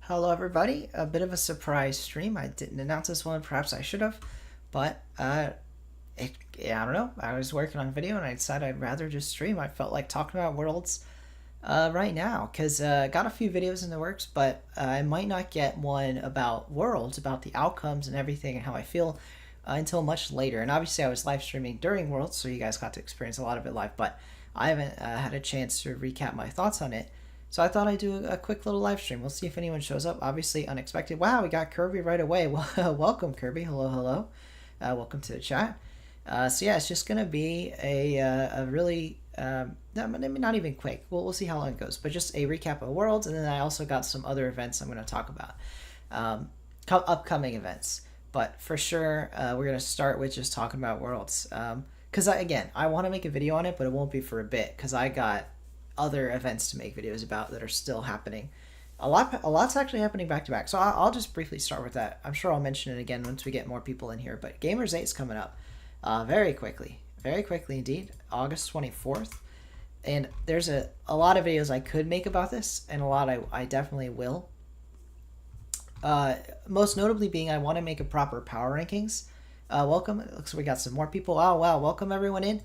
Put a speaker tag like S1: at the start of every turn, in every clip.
S1: Hello, everybody. A bit of a surprise stream. I didn't announce this one. Perhaps I should have, but yeah, I don't know. I was working on a video and I decided I'd rather just stream. I felt like talking about Worlds right now because got a few videos in the works, but I might not get one about Worlds, about the outcomes and everything and how I feel until much later. And obviously, I was live streaming during Worlds, so you guys got to experience a lot of it live, but I haven't had a chance to recap my thoughts on it. So I thought I'd do a quick little live stream. We'll see if anyone shows up. Obviously unexpected. Wow, we got Kirby right away. Well, welcome, Kirby. Hello, hello. Welcome to the chat. So yeah, it's just gonna be a really maybe not even quick. We'll see how long it goes, but just a recap of Worlds, and then I also got some other events I'm gonna talk about, upcoming events. But for sure, we're gonna start with just talking about Worlds. Because again, I want to make a video on it, but it won't be for a bit because I got other events to make videos about that are still happening. A lot's actually happening back to back. So I'll just briefly start with that. I'm sure I'll mention it again once we get more people in here. But Gamers8 is coming up very quickly indeed, August 24th. And there's a lot of videos I could make about this, and a lot I definitely will. Most notably being I want to make a proper power rankings. Welcome. It looks like we got some more people. Oh, wow. Welcome everyone in.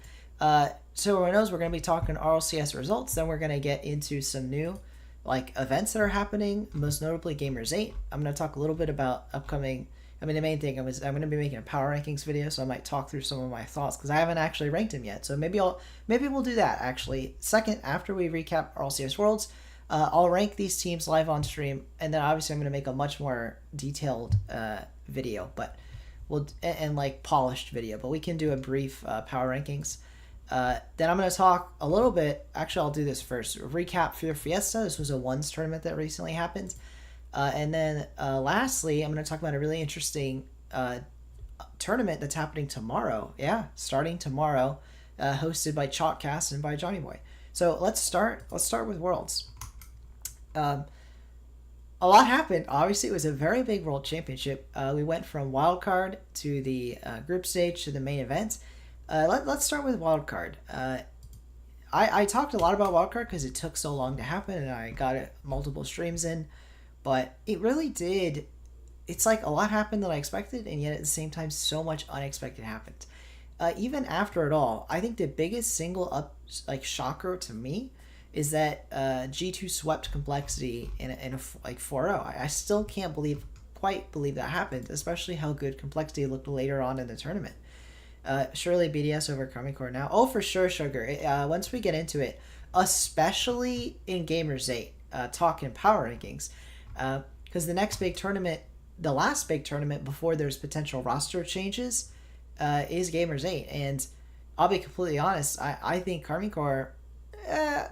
S1: So everyone knows we're going to be talking RLCS results. Then we're going to get into some new events that are happening, most notably Gamers8. I'm going to talk a little bit about upcoming. I mean, the main thing is I'm going to be making a power rankings video, so I might talk through some of my thoughts because I haven't actually ranked them yet. So maybe we'll do that actually. Second, after we recap RLCS Worlds, I'll rank these teams live on stream, and then obviously I'm going to make a much more detailed video, but and polished video. But we can do a brief power rankings. Then I'm going to talk a little bit. Actually, I'll do this first. Recap for Fiesta. This was a ones tournament that recently happened. And then lastly, I'm going to talk about a really interesting tournament that's happening tomorrow. Yeah, starting tomorrow, hosted by Chalkcast and by Johnny Boy. So let's start with Worlds. A lot happened. Obviously, it was a very big World Championship. We went from wildcard to the group stage to the main event. Let's start with wildcard. I talked a lot about wildcard because it took so long to happen and I got it multiple streams in, but it really did. It's like a lot happened that I expected, and yet at the same time so much unexpected happened. Even after it all, I think the biggest single shocker to me is that G2 swept Complexity in a 4-0. I still can't quite believe that happened, especially how good Complexity looked later on in the tournament. Surely BDS over Karmikor now. Oh, for sure, Sugar. Once we get into it, especially in Gamers8, talking power rankings, because the next big tournament, the last big tournament before there's potential roster changes, is Gamers8. And I'll be completely honest, I think Karmikor,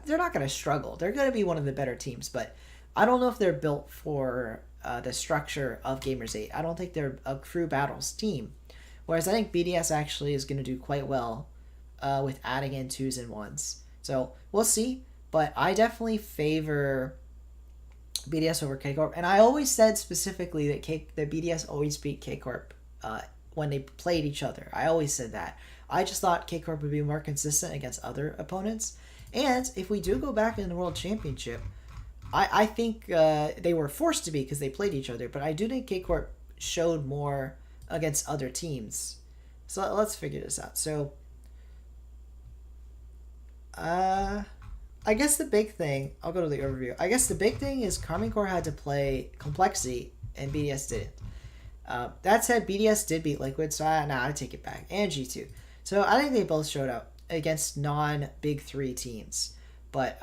S1: they're not going to struggle. They're going to be one of the better teams, but I don't know if they're built for the structure of Gamers8. I don't think they're a crew battles team. Whereas I think BDS actually is going to do quite well with adding in 2s and 1s. So we'll see. But I definitely favor BDS over K-Corp. And I always said specifically that BDS always beat K-Corp when they played each other. I always said that. I just thought K-Corp would be more consistent against other opponents. And if we do go back in the World Championship, I think they were forced to be because they played each other. But I do think K-Corp showed more against other teams. So let's figure this out. So I guess the big thing, I'll go to the overview. I guess the big thing is Karmikor had to play Complexity and BDS didn't. That said, BDS did beat Liquid, so I take it back. And G2. So I think they both showed up against non-Big 3 teams. But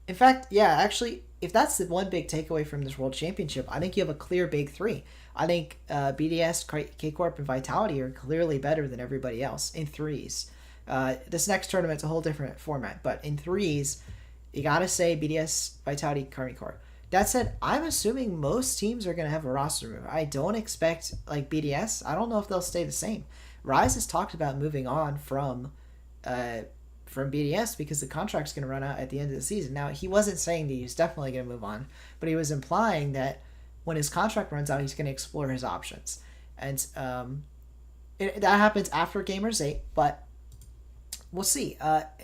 S1: in fact, yeah, actually, if that's the one big takeaway from this World Championship, I think you have a clear Big 3. I think BDS, K-Corp, and Vitality are clearly better than everybody else in 3s. This next tournament's a whole different format, but in 3s, you gotta say BDS, Vitality, Karmikor. That said, I'm assuming most teams are gonna have a roster move. I don't expect BDS. I don't know if they'll stay the same. Rise has talked about moving on from BDS because the contract's going to run out at the end of the season. Now, he wasn't saying that he's definitely going to move on, but he was implying that when his contract runs out, he's going to explore his options. And that happens after Gamers8, but we'll see.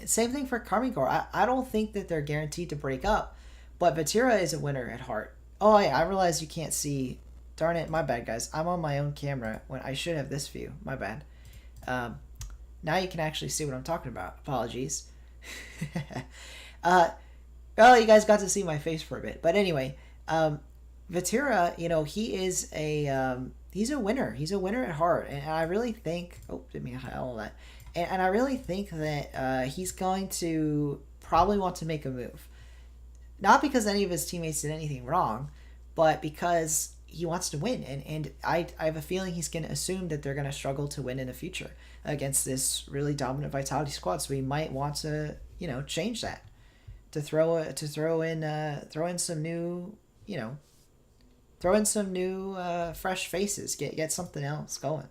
S1: Same thing for Karmikor. I don't think that they're guaranteed to break up, But Vatira is a winner at heart. Oh, yeah, I realize you can't see. Darn it, my bad, guys. I'm on my own camera when I should have this view. My bad. Um, now you can actually see what I'm talking about. Apologies. uh, well, you guys got to see my face for a bit. But anyway, Vatira, he is he's a winner. He's a winner at heart. And I really think... Oh, didn't mean to hide all that. And I really think that he's going to probably want to make a move. Not because any of his teammates did anything wrong, but because he wants to win. And I have a feeling he's going to assume that they're going to struggle to win in the future against this really dominant Vitality squad. So he might want to, change that. To throw in some new, fresh faces. Get something else going.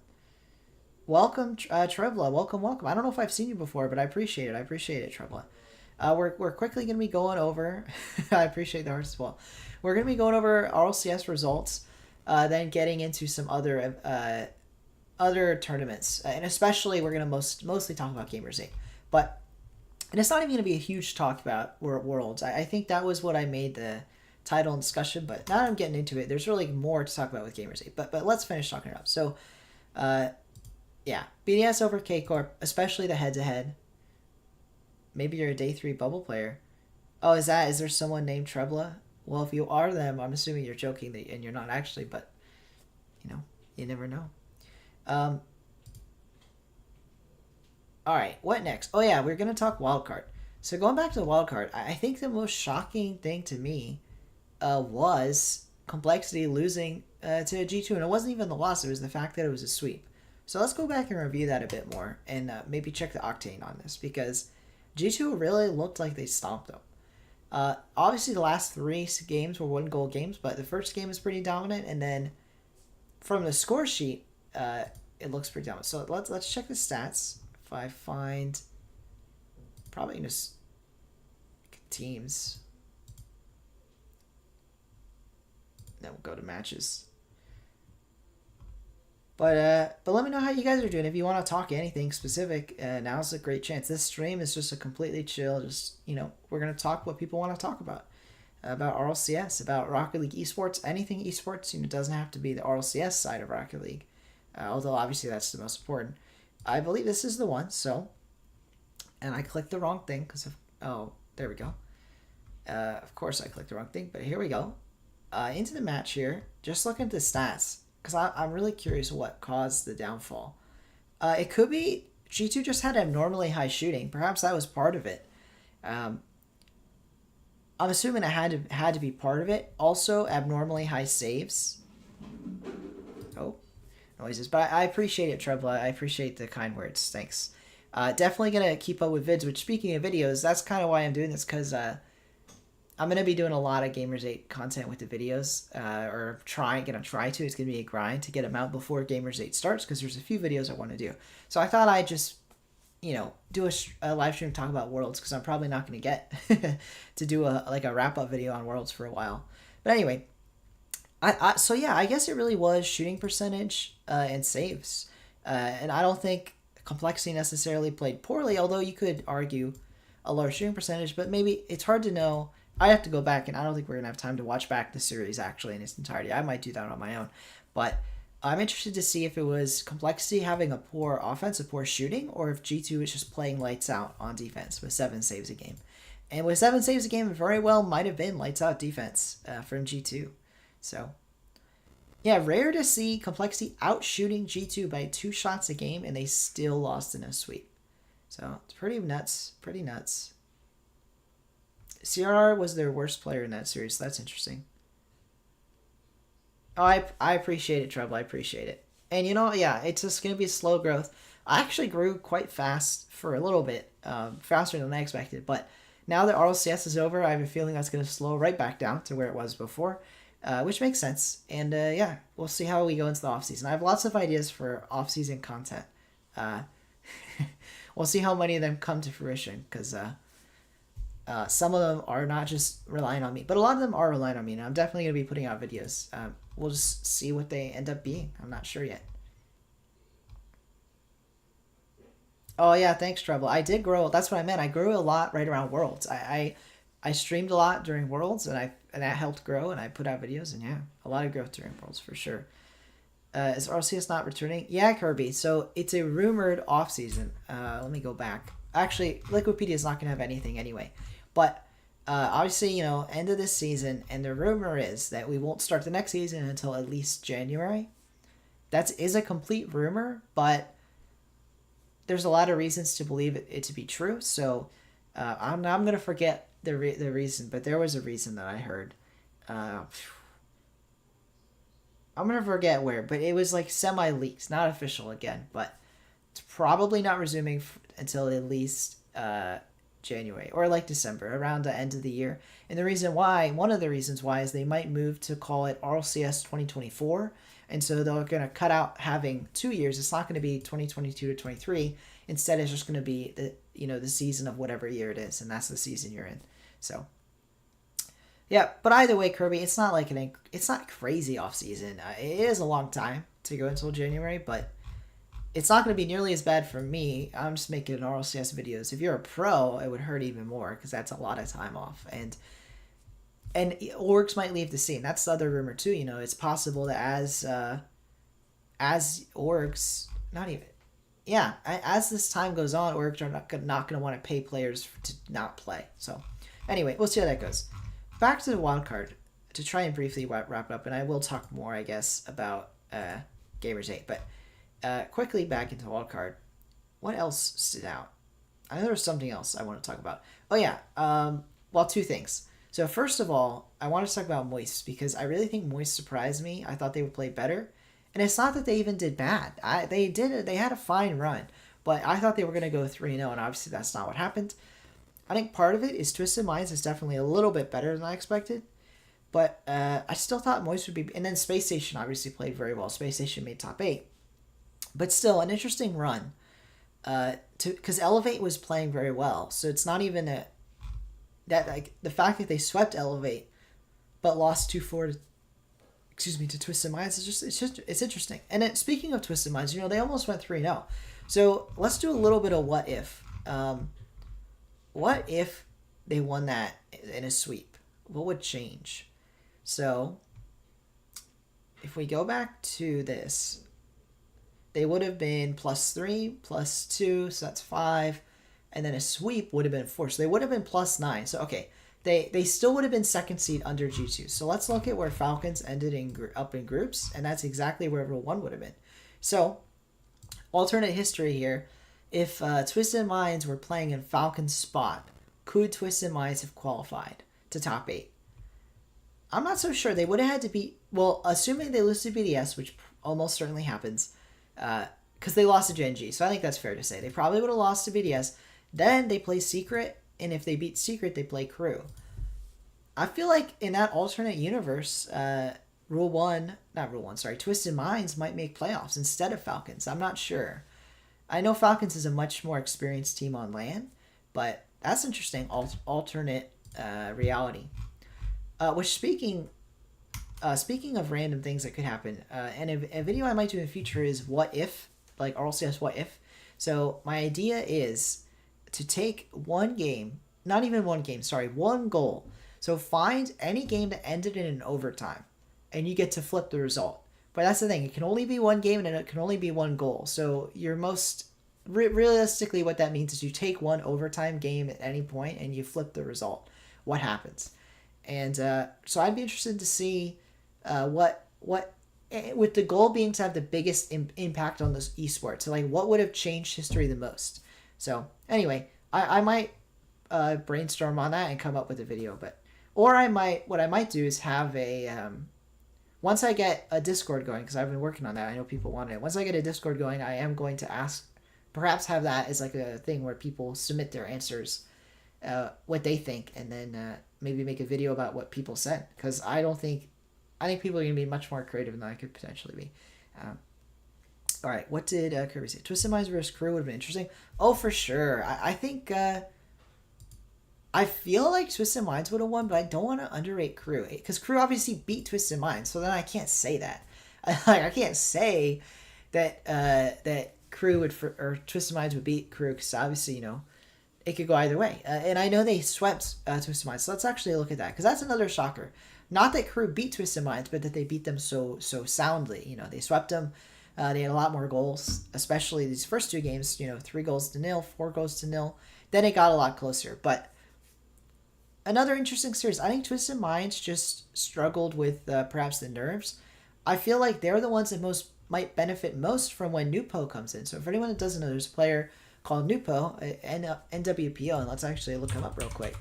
S1: Welcome, Trebla. Welcome. I don't know if I've seen you before, but I appreciate it. Trebla. We're quickly going to be going over... I appreciate the hearts as well. We're going to be going over RLCS results, then getting into some other tournaments. And especially, we're going to mostly talk about Gamers8. And it's not even going to be a huge talk about Worlds. I think that was what I made the title and discussion, but now that I'm getting into it, there's really more to talk about with Gamers8. But let's finish talking it up. So, yeah. BDS over K-Corp, especially the head-to-head. Maybe you're a day 3 bubble player. Oh, is there someone named Trebla? Well, if you are them, I'm assuming you're joking and you're not actually, but, you never know. All right, what next? Oh, yeah, we're going to talk wildcard. So going back to the wildcard, I think the most shocking thing to me was Complexity losing to G2. And it wasn't even the loss, it was the fact that it was a sweep. So let's go back and review that a bit more and maybe check the octane on this, because G2 really looked like they stomped them. Obviously, the last 3 games were 1-goal games, but the first game is pretty dominant, and then from the score sheet, it looks pretty dominant. So let's check the stats. If I find probably just teams, then we'll go to matches. But let me know how you guys are doing. If you want to talk anything specific, now's a great chance. This stream is just a completely chill, we're going to talk what people want to talk about RLCS, about Rocket League esports, anything esports. It doesn't have to be the RLCS side of Rocket League, although obviously that's the most important. I believe this is the one, and I clicked the wrong thing there we go. Of course I clicked the wrong thing, but here we go. Into the match here, just looking at the stats, because I'm really curious what caused the downfall. It could be G2 just had abnormally high shooting. Perhaps that was part of it. I'm assuming it had to be part of it. Also, abnormally high saves. Oh, noises. But I appreciate it, Trebla. I appreciate the kind words. Thanks. Definitely going to keep up with vids, which, speaking of videos, that's kind of why I'm doing this, because I'm going to be doing a lot of Gamers8 content with the videos, or try to. It's going to be a grind to get them out before Gamers8 starts, because there's a few videos I want to do. So I thought I'd just, do a live stream talk about Worlds, because I'm probably not going to get to do a wrap-up video on Worlds for a while. But anyway, so yeah, I guess it really was shooting percentage and saves. And I don't think Complexity necessarily played poorly, although you could argue a lower shooting percentage, but maybe it's hard to know. I have to go back, and I don't think we're going to have time to watch back the series actually in its entirety. I might do that on my own. But I'm interested to see if it was Complexity having a poor offense, a poor shooting, or if G2 is just playing lights out on defense with 7 saves a game. And with 7 saves a game, it very well might have been lights out defense from G2. So, yeah, rare to see Complexity out shooting G2 by 2 shots a game, and they still lost in a sweep. So, it's pretty nuts. Pretty nuts. CRR was their worst player in that series. So that's interesting. Oh, I appreciate it, Treble. I appreciate it. And yeah, it's just going to be a slow growth. I actually grew quite fast for a little bit, faster than I expected. But now that RLCS is over, I have a feeling that's going to slow right back down to where it was before, which makes sense. And yeah, we'll see how we go into the offseason. I have lots of ideas for offseason content. We'll see how many of them come to fruition, because some of them are not just relying on me, but a lot of them are relying on me, and I'm definitely going to be putting out videos. We'll just see what they end up being. I'm not sure yet. Oh, yeah, thanks, Treble. I did grow. That's what I meant. I grew a lot right around Worlds. I I streamed a lot during Worlds, and that helped grow, and I put out videos, and yeah, a lot of growth during Worlds for sure. Is RLCS not returning? Yeah, Kirby. So it's a rumored off season. Let me go back. Actually, Liquipedia is not going to have anything anyway. But obviously, end of this season, and the rumor is that we won't start the next season until at least January. That is a complete rumor, but there's a lot of reasons to believe it to be true. So I'm going to forget the reason, but there was a reason that I heard. I'm going to forget where, but it was like semi-leaks, not official again, but it's probably not resuming until at least January or like December, around the end of the year. And one of the reasons why is they might move to call it RLCS 2024. And so they're going to cut out having 2 years. It's not going to be 2022 to 23. Instead, it's just going to be the season of whatever year it is. And that's the season you're in. So yeah, but either way, Kirby, it's not like it's not crazy off season. It is a long time to go until January, but it's not going to be nearly as bad for me. I'm just making an RLCS videos. If you're a pro, it would hurt even more because that's a lot of time off, and orgs might leave the scene. That's the other rumor too. It's possible that as orgs, not even, yeah, as this time goes on, orgs are not going to want to pay players to not play. So anyway, we'll see how that goes. Back to the wildcard to try and briefly wrap it up, and I will talk more, I guess, about Gamers8. But quickly back into wildcard, what else stood out? I know there was something else I want to talk about. Oh yeah, two things. So first of all, I want to talk about Moist because I really think Moist surprised me. I thought they would play better, and it's not that they even did bad. They had a fine run, but I thought they were going to go 3-0, and obviously that's not what happened. I think part of it is Twisted Minds is definitely a little bit better than I expected. But I still thought Moist would be... And then Space Station obviously played very well. Space Station made top 8. But still, an interesting run. Because Elevate was playing very well. So it's not even the fact that they swept Elevate but lost 2-4 to Twisted Minds it's interesting. And then, speaking of Twisted Minds, they almost went 3-0. So let's do a little bit of what if. What if they won that in a sweep? What would change? So, if we go back to this, they would have been +3, +2, so that's 5, and then a sweep would have been 4. So they would have been +9. So, okay, they still would have been second seed under G2. So let's look at where Falcons ended up in groups, and that's exactly where everyone 1 would have been. So, alternate history here. If Twisted Minds were playing in Falcon's spot, could Twisted Minds have qualified to top 8? I'm not so sure. They would have had to beat... Well, assuming they lose to BDS, which almost certainly happens, because they lost to Gen G, so I think that's fair to say. They probably would have lost to BDS. Then they play Secret, and if they beat Secret, they play Crew. I feel like in that alternate universe, Twisted Minds might make playoffs instead of Falcons. I'm not sure. I know Falcons is a much more experienced team on LAN, but that's interesting alternate reality. Which speaking of random things that could happen, and a video I might do in the future is what if, like RLCS what if. So my idea is to take one goal. So find any game that ended in an overtime, and you get to flip the result. But that's the thing. It can only be one game, and it can only be one goal. So your most... realistically, what that means is you take one overtime game at any point, and you flip the result. What happens? And so I'd be interested to see what with the goal being to have the biggest impact on this esports. So, like, what would have changed history the most? So, anyway, I might brainstorm on that and come up with a video. What I might do is have a... once I get a Discord going, because I've been working on that, I know people want it. Once I get a Discord going, I am going to perhaps have that as like a thing where people submit their answers, what they think, and then maybe make a video about what people said. Because I think people are going to be much more creative than I could potentially be. All right, what did Kirby say? Twisted Minds vs. Crew would have been interesting. Oh, for sure. I think... I feel like Twisted Minds would have won, but I don't want to underrate Crew. Because Crew obviously beat Twisted Minds, so then I can't say that. I can't say that Crew or Twisted Minds would beat Crew, because obviously, it could go either way. And I know they swept Twisted Minds, so let's actually look at that, because that's another shocker. Not that Crew beat Twisted Minds, but that they beat them so soundly. You know, they swept them. They had a lot more goals, especially these first two games. You know, 3-0, 4-0. Then it got a lot closer. But another interesting series. I think Twisted Minds just struggled with perhaps the nerves. I feel like they're the ones that might benefit most from when Nupo comes in. So for anyone that doesn't know, there's a player called Nupo, NWPO, and let's actually look him up real quick.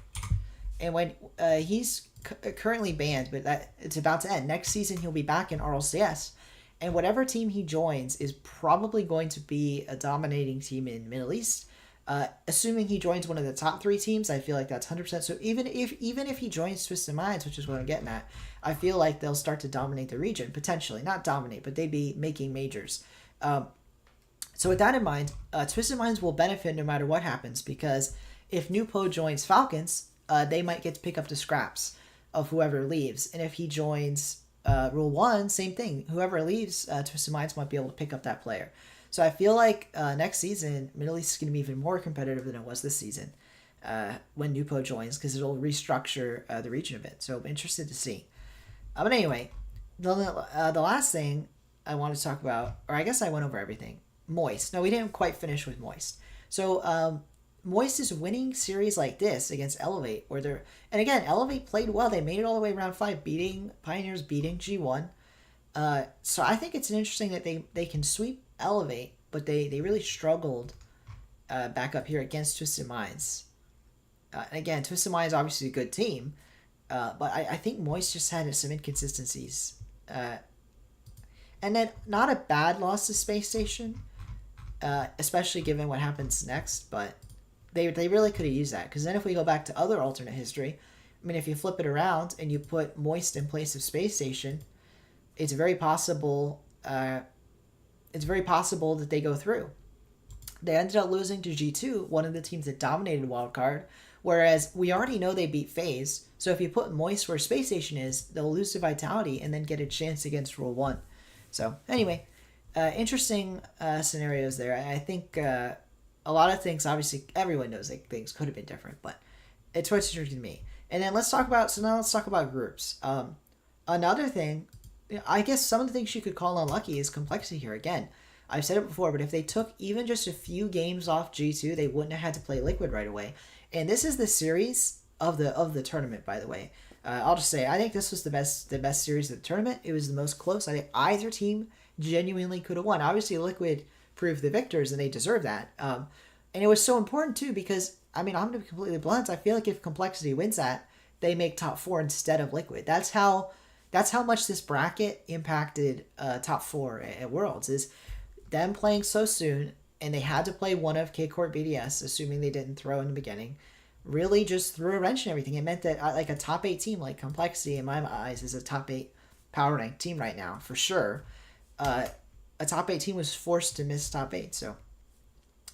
S1: And when he's currently banned, but it's about to end. Next season, he'll be back in RLCS. And whatever team he joins is probably going to be a dominating team in Middle East. Assuming he joins one of the top 3 teams, I feel like that's 100%. So even if he joins Twisted Minds, which is what I'm getting at, I feel like they'll start to dominate the region, potentially. Not dominate, but they'd be making majors. So with that in mind, Twisted Minds will benefit no matter what happens, because if Nupo joins Falcons, they might get to pick up the scraps of whoever leaves. And if he joins Rule 1, same thing. Whoever leaves, Twisted Minds might be able to pick up that player. So I feel like next season, Middle East is going to be even more competitive than it was this season when Nupo joins, because it'll restructure the region a bit. So I'm interested to see. But anyway, the last thing I want to talk about, or I guess I went over everything, Moist. No, we didn't quite finish with Moist. So Moist is winning series like this against Elevate, and again, Elevate played well. They made it all the way round 5, beating Pioneers, beating G1. So I think it's interesting that they can sweep Elevate, but they really struggled back up here against Twisted Minds. And again, Twisted Minds obviously a good team, but I think Moist just had some inconsistencies. And then not a bad loss to Space Station, especially given what happens next, but they really could have used that, because then if we go back to other alternate history, I mean, if you flip it around and you put Moist in place of Space Station, it's very possible that they go through. They ended up losing to G2, one of the teams that dominated Wildcard, whereas we already know they beat FaZe, so if you put Moist where Space Station is, they'll lose to Vitality and then get a chance against Rule 1. So anyway, interesting scenarios there. I think a lot of things, obviously everyone knows that things could have been different, but it's what's interesting to me. And then let's talk about groups. Another thing, I guess some of the things you could call unlucky is complexity here. Again, I've said it before, but if they took even just a few games off G2, they wouldn't have had to play Liquid right away. And this is the series of the tournament, by the way. I'll just say, I think this was the best series of the tournament. It was the most close. I think either team genuinely could have won. Obviously, Liquid proved the victors, and they deserve that. And it was so important, too, because, I mean, I'm going to be completely blunt. I feel like if Complexity wins that, they make top 4 instead of Liquid. That's how much this bracket impacted top 4 at Worlds, is them playing so soon, and they had to play one of K-Court BDS, assuming they didn't throw in the beginning, really just threw a wrench in everything. It meant that like a top 8 team like Complexity, in my eyes, is a top 8 power ranked team right now, for sure. A top 8 team was forced to miss top 8, so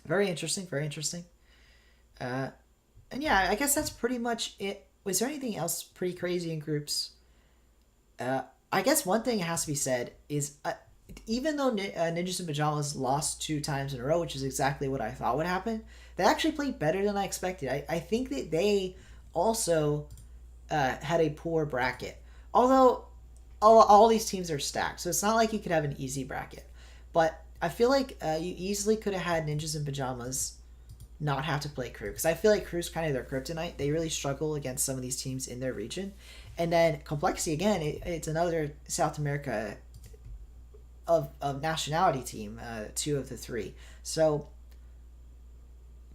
S1: very interesting, very interesting. And yeah, I guess that's pretty much it. Was there anything else pretty crazy in groups? I guess one thing that has to be said is even though Ninjas in Pajamas lost 2 times in a row, which is exactly what I thought would happen, they actually played better than I expected. I think that they also had a poor bracket. Although all these teams are stacked, so it's not like you could have an easy bracket. But I feel like you easily could have had Ninjas in Pajamas not have to play Crew, because I feel like Crew's kind of their kryptonite. They really struggle against some of these teams in their region. And then Complexity, again, it's another South America of nationality team, 2 of the 3. So,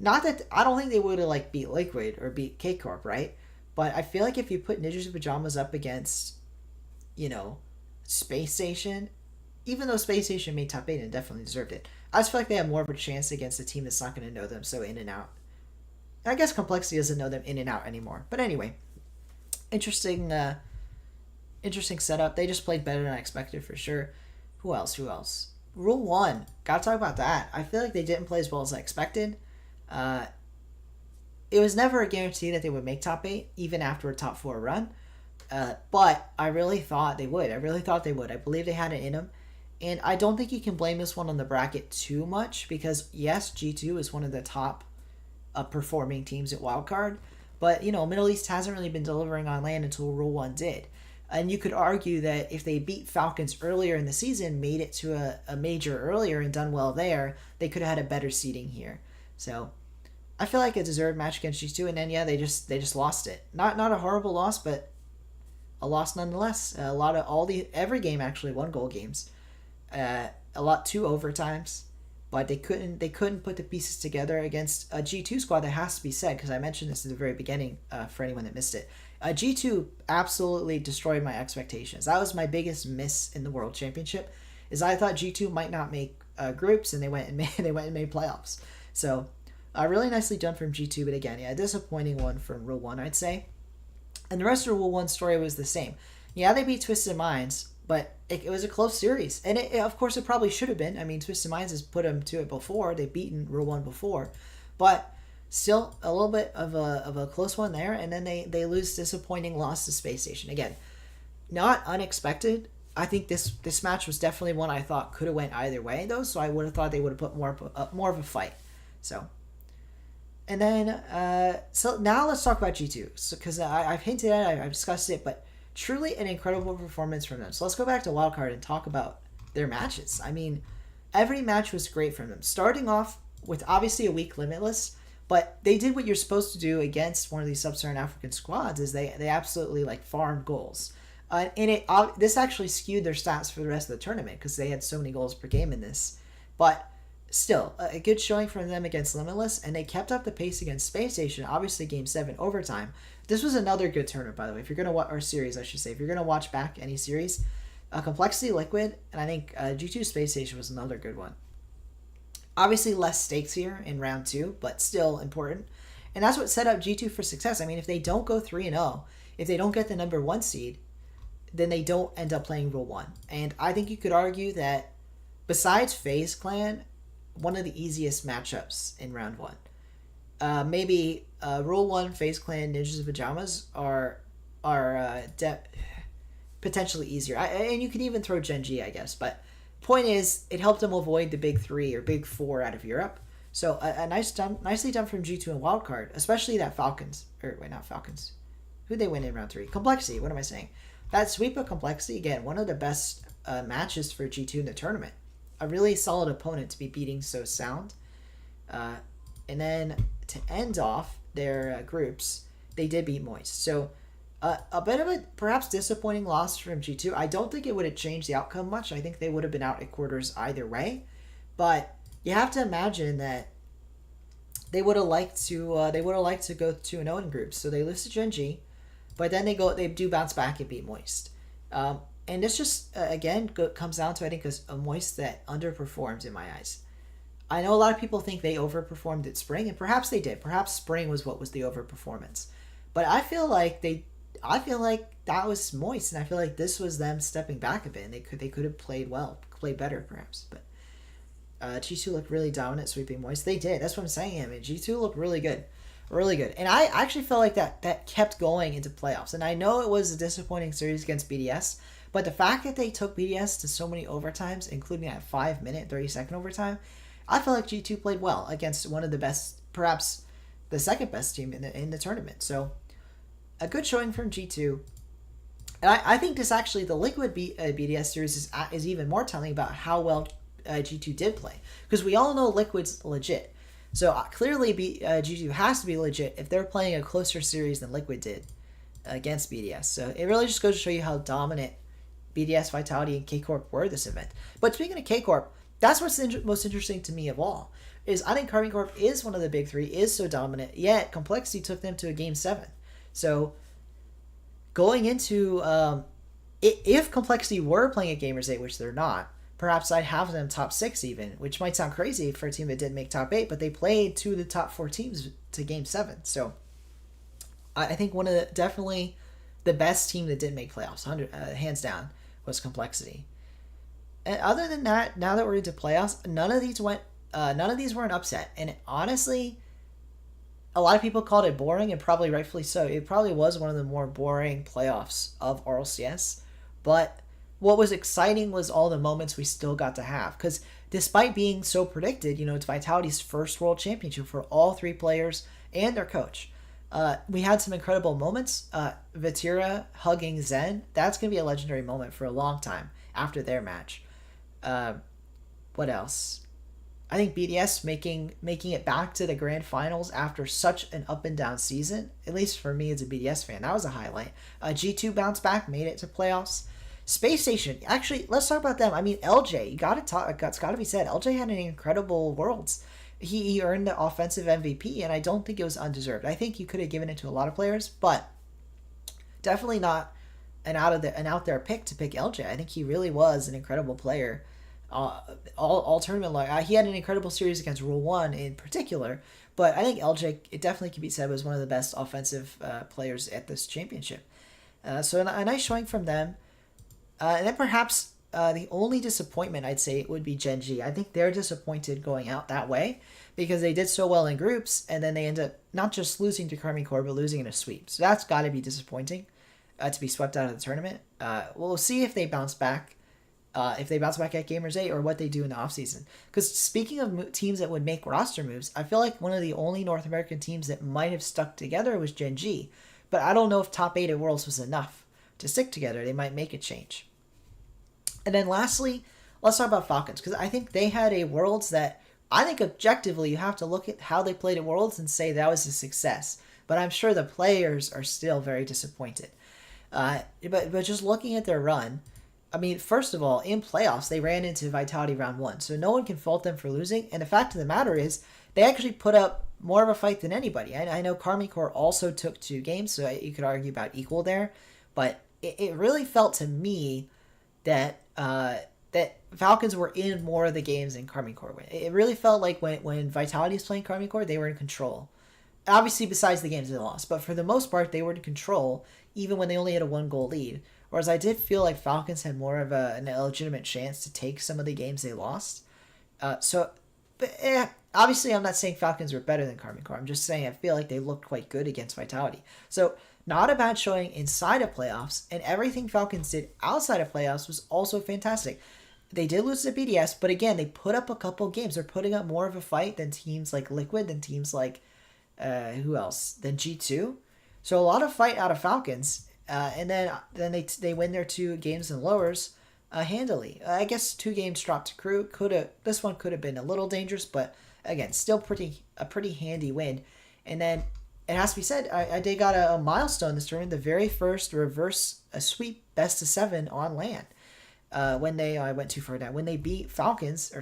S1: not that, I don't think they would have like beat Liquid or beat K-Corp, right? But I feel like if you put Ninjas in Pajamas up against, Space Station, even though Space Station made top 8 and definitely deserved it, I just feel like they have more of a chance against a team that's not going to know them so in and out. And I guess Complexity doesn't know them in and out anymore. But anyway, interesting setup. They just played better than I expected, for sure. Who else? Rule 1. Gotta talk about that. I feel like they didn't play as well as I expected. It was never a guarantee that they would make top 8, even after a top 4 run. But I really thought they would. I believe they had it in them. And I don't think you can blame this one on the bracket too much, because yes, G2 is one of the top performing teams at wildcard. But, Middle East hasn't really been delivering on land until Rule 1 did. And you could argue that if they beat Falcons earlier in the season, made it to a major earlier and done well there, they could have had a better seeding here. So I feel like a deserved match against G2, and then they just lost it. Not a horrible loss, but a loss nonetheless. Every game actually 1-goal games. A lot 2 overtimes. But they couldn't put the pieces together against a G2 squad that has to be said, because I mentioned this at the very beginning for anyone that missed it. G2 absolutely destroyed my expectations. That was my biggest miss in the World Championship, is I thought G2 might not make groups, and they went and made playoffs. So really nicely done from G2, but again, a disappointing one from Rule 1, I'd say. And the rest of Rule 1 story was the same. Yeah, they beat Twisted Minds, but it was a close series. And of course, it probably should have been. I mean, Twisted Minds has put them to it before. They've beaten Rule 1 before. But still, a little bit of a close one there. And then they lose disappointing loss to Space Station. Again, not unexpected. I think this match was definitely one I thought could have went either way, though. So I would have thought they would have put more of a fight. So... And then, so now let's talk about G2. So, because I've hinted at it, I've discussed it, but truly an incredible performance from them. So let's go back to Wildcard and talk about their matches. I mean, every match was great from them. Starting off with obviously a weak Limitless, but they did what you're supposed to do against one of these Sub-Saharan African squads, is they absolutely farmed goals. And this actually skewed their stats for the rest of the tournament, because they had so many goals per game in this. But still, a good showing from them against Limitless, and they kept up the pace against Space Station, obviously Game 7 overtime. This was another good tournament, by the way. If you're going to watch, or series, I should say, if you're going to watch back any series, Complexity Liquid, and I think G2 Space Station was another good one. Obviously less stakes here in round 2, but still important. And that's what set up G2 for success. I mean, if they don't go 3-0, if they don't get the number 1 seed, then they don't end up playing Rule 1. And I think you could argue that besides FaZe Clan, one of the easiest matchups in round 1. Maybe Rule 1, FaZe Clan, Ninjas of Pajamas are potentially easier. And you could even throw Gen G, I guess. But point is, it helped them avoid the big 3 or big 4 out of Europe. So nicely done from G2 and Wildcard, especially that Falcons. Not Falcons. Who'd they win in round 3? Complexity, what am I saying? That sweep of Complexity, again, one of the best matches for G2 in the tournament. A really solid opponent to be beating so sound. And then to end off their groups, they did beat Moist. So a bit of a perhaps disappointing loss from G2. I don't think it would have changed the outcome much. I think they would have been out at quarters either way. But you have to imagine that they would have liked to go 2-0 in groups. So they lose to Gen G, but then they do bounce back and beat Moist. And this just, again, comes down to, I think, a Moist that underperformed in my eyes. I know a lot of people think they overperformed at Spring, and perhaps they did. Perhaps Spring was what was the overperformance. But I feel like that was Moist, and I feel like this was them stepping back a bit, and they could have played better, perhaps. But G2 looked really dominant sweeping Moist. They did. That's what I'm saying. I mean, G2 looked really good. Really good. And I actually felt like that kept going into playoffs. And I know it was a disappointing series against BDS, but the fact that they took BDS to so many overtimes, including that 5-minute, 30-second overtime, I feel like G2 played well against one of the best, perhaps the second best team in the tournament. So a good showing from G2. And I think this actually, the Liquid BDS series is even more telling about how well G2 did play. Because we all know Liquid's legit. So clearly G2 has to be legit if they're playing a closer series than Liquid did against BDS. So it really just goes to show you how dominant BDS, Vitality, and K-Corp were this event. But speaking of K-Corp, that's what's most interesting to me of all. Is I think Carbon Corp is one of the big 3, is so dominant, yet Complexity took them to a Game 7. So going into, if Complexity were playing at Gamers8, which they're not, perhaps I'd have them top 6 even, which might sound crazy for a team that didn't make top 8, but they played 2 of the top 4 teams to Game 7. So I think definitely the best team that didn't make playoffs, hands down, was Complexity. And other than that, now that we're into playoffs, none of these were an upset. And honestly, a lot of people called it boring, and probably rightfully so. It probably was one of the more boring playoffs of RLCS, but what was exciting was all the moments we still got to have. Because despite being so predicted, it's Vitality's first World Championship for all three players and their coach. We had some incredible moments. Vatira hugging Zen, that's going to be a legendary moment for a long time after their match. What else? I think BDS making it back to the grand finals after such an up and down season, at least for me as a BDS fan, that was a highlight. G2 bounced back, made it to playoffs. Space Station, actually, let's talk about them. I mean, LJ, it's got to be said, LJ had an incredible Worlds. He earned the offensive MVP, and I don't think it was undeserved. I think you could have given it to a lot of players, but definitely not an out there pick to pick LJ. I think he really was an incredible player. All tournament long. He had an incredible series against Rule 1 in particular, but I think LJ, it definitely can be said, was one of the best offensive players at this championship. So a nice showing from them. And then perhaps the only disappointment I'd say would be Gen G. I think they're disappointed going out that way because they did so well in groups, and then they end up not just losing to Karmine Corp, but losing in a sweep. So that's got to be disappointing to be swept out of the tournament. We'll see if they bounce back. If they bounce back at Gamers8 or what they do in the offseason. Because speaking of teams that would make roster moves, I feel like one of the only North American teams that might have stuck together was Gen G. But I don't know if top 8 at Worlds was enough to stick together. They might make a change. And then lastly, let's talk about Falcons. Because I think they had a Worlds that I think objectively you have to look at how they played at Worlds and say that was a success. But I'm sure the players are still very disappointed. But just looking at their run, I mean, first of all, in playoffs, they ran into Vitality round 1, so no one can fault them for losing. And the fact of the matter is, they actually put up more of a fight than anybody. I know Karmine Corp also took 2 games, so you could argue about equal there. But it really felt to me that that Falcons were in more of the games than Karmine Corp. It really felt like when Vitality was playing Karmine Corp, they were in control. Obviously, besides the games they lost, but for the most part, they were in control, even when they only had a 1-goal lead. Whereas I did feel like Falcons had more of a legitimate chance to take some of the games they lost. Obviously I'm not saying Falcons were better than Karmine Corp. I'm just saying I feel like they looked quite good against Vitality. So not a bad showing inside of playoffs, and everything Falcons did outside of playoffs was also fantastic. They did lose to BDS, but again, they put up a couple games. They're putting up more of a fight than teams like Liquid, than teams like, who else? Than G2. So a lot of fight out of Falcons. And then they win their 2 games and lowers handily. I guess 2 games dropped to Crew. This one could have been a little dangerous, but again, still a pretty handy win. And then it has to be said, they got a milestone this tournament, the very first reverse sweep best of 7 on LAN. When they I went too far down. When they beat Falcons,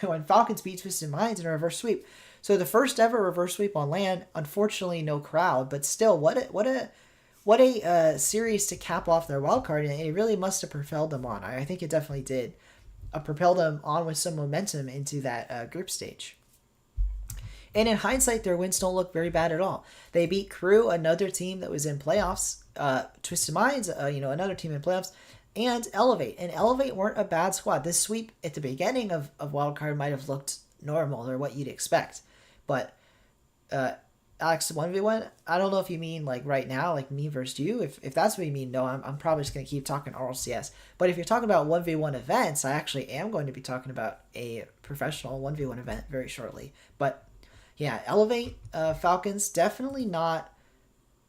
S1: when Falcons beat Twisted Minds in a reverse sweep. So the first ever reverse sweep on LAN. Unfortunately, no crowd, but still, what a series to cap off their wildcard, and it really must have propelled them on. I think it definitely did. Propel them on with some momentum into that group stage. And in hindsight, their wins don't look very bad at all. They beat Crew, another team that was in playoffs, Twisted Minds, another team in playoffs, and Elevate. And Elevate weren't a bad squad. This sweep at the beginning of wildcard might have looked normal or what you'd expect. But Alex, 1v1, I don't know if you mean like right now, like me versus you. If that's what you mean, no, I'm probably just going to keep talking RLCS. But if you're talking about 1v1 events, I actually am going to be talking about a professional 1v1 event very shortly. But yeah, Elevate, Falcons, definitely not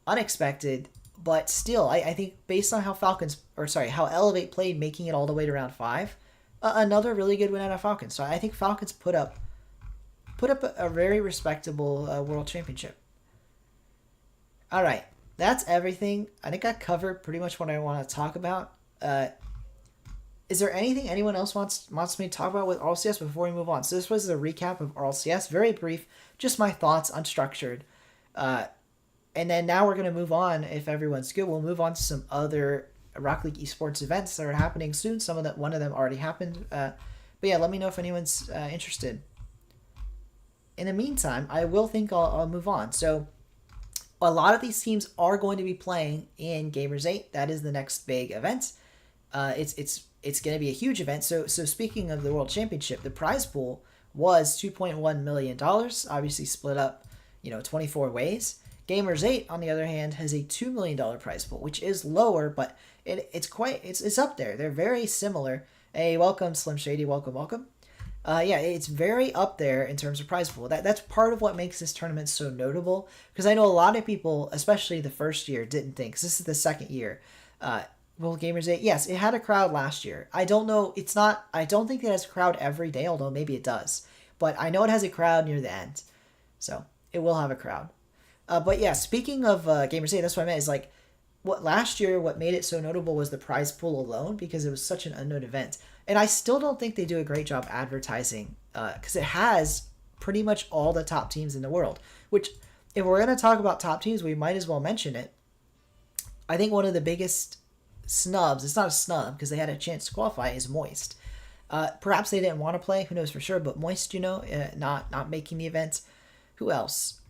S1: unexpected, but still, I think based on how how Elevate played, making it all the way to round 5, another really good win out of Falcons. So I think Falcons put up a very respectable world championship. All right, that's everything. I think I covered pretty much what I want to talk about. Is there anything anyone else wants me to talk about with RLCS before we move on? So this was the recap of RLCS, very brief, just my thoughts, unstructured. And then now we're going to move on, if everyone's good, we'll move on to some other Rocket League esports events that are happening soon. One of them already happened. But yeah, let me know if anyone's interested. In the meantime, I will think I'll move on. So a lot of these teams are going to be playing in Gamers8. That is the next big event. It's going to be a huge event. So speaking of the World Championship, the prize pool was $2.1 million, obviously split up, 24 ways. Gamers8, on the other hand, has a $2 million prize pool, which is lower, but It's up there. They're very similar. Hey, welcome Slim Shady, welcome. Yeah, it's very up there in terms of prize pool. That's part of what makes this tournament so notable, because I know a lot of people, especially the first year, didn't think, 'cause this is the second year. Well, Gamers8, yes, it had a crowd last year. I don't know, I don't think it has a crowd every day, although maybe it does. But I know it has a crowd near the end. So, it will have a crowd. But yeah, speaking of Gamers8, that's what I meant, is like, last year, what made it so notable was the prize pool alone, because it was such an unknown event. And I still don't think they do a great job advertising, because it has pretty much all the top teams in the world. Which, if we're going to talk about top teams, we might as well mention it. I think one of the biggest snubs, it's not a snub because they had a chance to qualify, is Moist. Perhaps they didn't want to play, who knows for sure, but Moist, not making the event. Who else?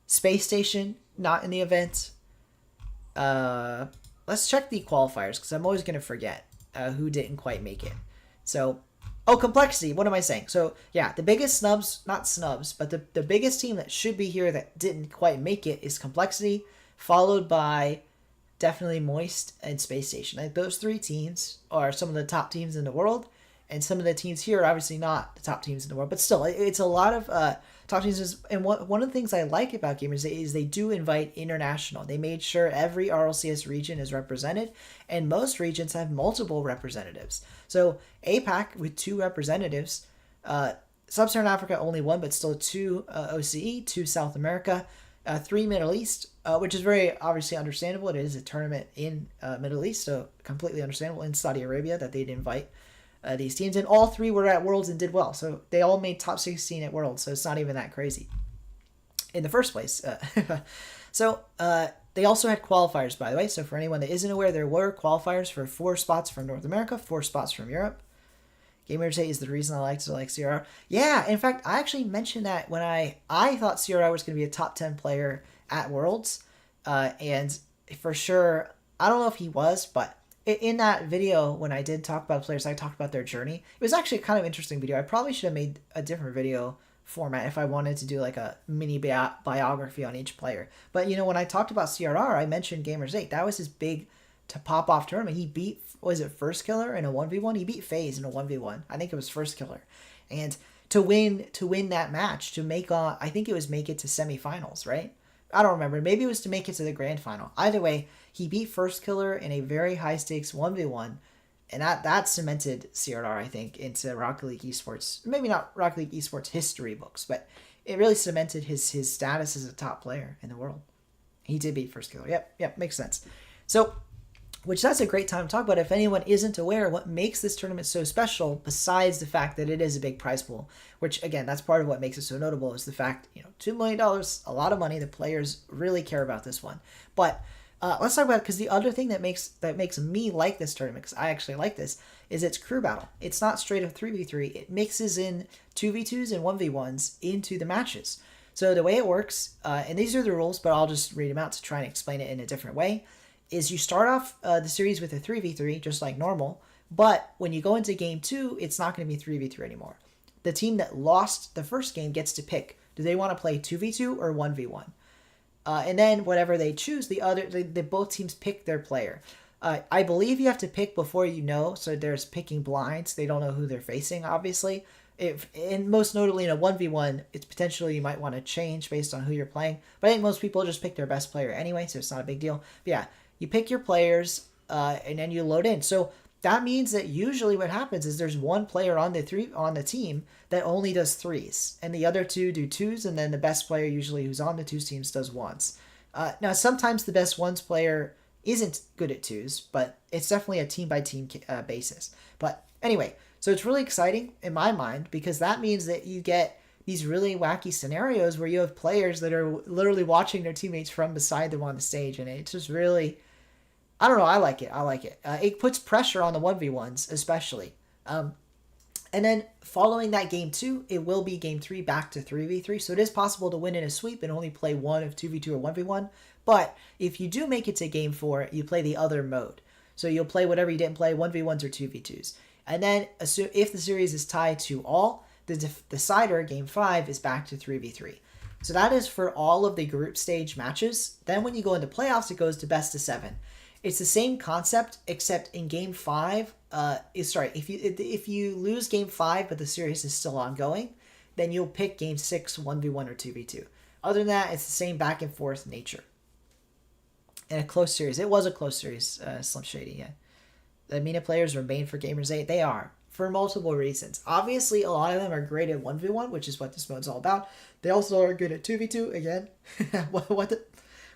S1: Space Station, not in the event. Let's check the qualifiers, because I'm always going to forget who didn't quite make it. So, Complexity, what am I saying? So, yeah, the biggest not snubs, but the biggest team that should be here that didn't quite make it is Complexity, followed by definitely Moist and Space Station. Like, those three teams are some of the top teams in the world, and some of the teams here are obviously not the top teams in the world, but still, it's a lot of top teams. And one of the things I like about Gamers8 is they do invite international. They made sure every RLCS region is represented, and most regions have multiple representatives. So APAC with 2 representatives, Sub-Saharan Africa only 1, but still 2 OCE, 2 South America, 3 Middle East, which is very obviously understandable. It is a tournament in Middle East, so completely understandable. In Saudi Arabia that they'd invite these teams, and all 3 were at Worlds and did well. So they all made top 16 at Worlds, so it's not even that crazy in the first place. So they also had qualifiers, by the way. So for anyone that isn't aware, there were qualifiers for 4 spots from North America, 4 spots from Europe. Gamers8 is the reason I like to like CRR. Yeah, in fact, I actually mentioned that when I thought CRR was going to be a top 10 player at Worlds, and for sure, I don't know if he was, but in that video, when I did talk about players, I talked about their journey. It was actually a kind of interesting video. I probably should have made a different video format if I wanted to do like a mini biography on each player. But, when I talked about CRR, I mentioned Gamers8. That was his big to pop off tournament. He beat, was it First Killer in a 1v1? He beat FaZe in a 1v1. I think it was First Killer. And to win that match, to make I think it was make it to semifinals, right? I don't remember. Maybe it was to make it to the grand final. Either way, he beat First Killer in a very high stakes 1v1, and that cemented CRR, I think, into Rocket League esports. Maybe not Rocket League esports history books, but it really cemented his status as a top player in the world. He did beat First Killer. Yep, makes sense. So, which that's a great time to talk about. If anyone isn't aware, what makes this tournament so special, besides the fact that it is a big prize pool, which again, that's part of what makes it so notable, is the fact, $2 million, a lot of money. The players really care about this one. But let's talk about it, because the other thing that makes me like this tournament, because I actually like this, is its crew battle. It's not straight up 3v3. It mixes in 2v2s and 1v1s into the matches. So the way it works, and these are the rules, but I'll just read them out to try and explain it in a different way, is you start off the series with a 3v3, just like normal, but when you go into game 2, it's not going to be 3v3 anymore. The team that lost the first game gets to pick, do they want to play 2v2 or 1v1? And then whatever they choose, both teams pick their player. I believe you have to pick before so there's picking blinds. They don't know who they're facing, obviously. And most notably in a 1v1, it's potentially you might want to change based on who you're playing. But I think most people just pick their best player anyway, so it's not a big deal. But yeah, you pick your players, and then you load in. So that means that usually what happens is there's one player on the team that only does 3s, and the other 2 do 2s, and then the best player usually who's on the 2 teams does 1s. Now, sometimes the best 1s player isn't good at 2s, but it's definitely a team-by-team basis. But anyway, so it's really exciting in my mind, because that means that you get these really wacky scenarios where you have players that are literally watching their teammates from beside them on the stage, and it's just really, I don't know, I like it. It puts pressure on the 1v1s, especially. And then following that game 2, it will be game 3 back to 3v3, so it is possible to win in a sweep and only play one of 2v2 or 1v1, but if you do make it to game 4, you play the other mode. So you'll play whatever you didn't play, 1v1s or 2v2s. And then if the series is tied to all, the decider, game 5, is back to 3v3. So that is for all of the group stage matches. Then when you go into playoffs, it goes to best of 7. It's the same concept, except in game 5, if you lose game 5 but the series is still ongoing, then you'll pick game 6 1v1 or 2v2. Other than that, it's the same back and forth nature. And a close series. It was a close series, Slim Shady, yeah. The MENA players remain for Gamers8. They are, for multiple reasons. Obviously, a lot of them are great at 1v1, which is what this mode's all about. They also are good at 2v2, again. what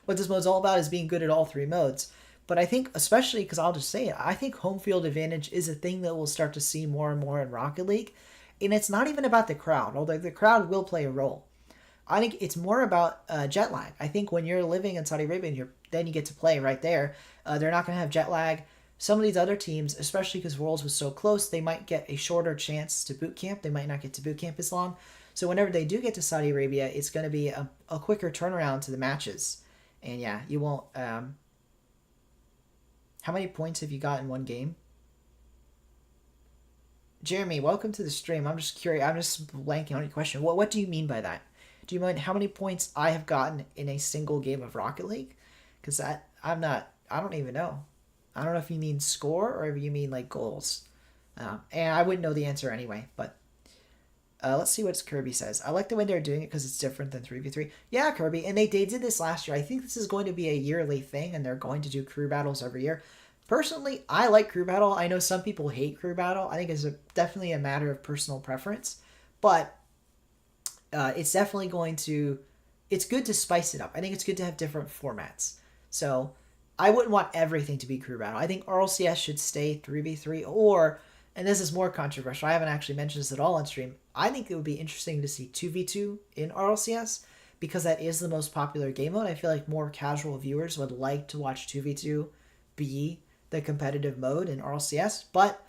S1: this mode's all about is being good at all 3 modes. But I think, especially because I'll just say it, I think home field advantage is a thing that we'll start to see more and more in Rocket League. And it's not even about the crowd, although the crowd will play a role. I think it's more about jet lag. I think when you're living in Saudi Arabia and then you get to play right there, they're not going to have jet lag. Some of these other teams, especially because Worlds was so close, they might get a shorter chance to boot camp. They might not get to boot camp as long. So whenever they do get to Saudi Arabia, it's going to be a quicker turnaround to the matches. And yeah, you won't... How many points have you got in one game? Jeremy, welcome to the stream. I'm just curious. I'm just blanking on your question. What do you mean by that? Do you mind how many points I have gotten in a single game of Rocket League? Because I don't even know. I don't know if you mean score or if you mean like goals. And I wouldn't know the answer anyway, but let's see what Kirby says. I like the way they're doing it because it's different than 3v3. Yeah, Kirby, and they did this last year. I think this is going to be a yearly thing, and they're going to do crew battles every year. Personally, I like crew battle. I know some people hate crew battle. I think it's definitely a matter of personal preference, but it's definitely going to... It's good to spice it up. I think it's good to have different formats. So I wouldn't want everything to be crew battle. I think RLCS should stay 3v3 or... And this is more controversial. I haven't actually mentioned this at all on stream. I think it would be interesting to see 2v2 in RLCS because that is the most popular game mode. I feel like more casual viewers would like to watch 2v2 be the competitive mode in RLCS, but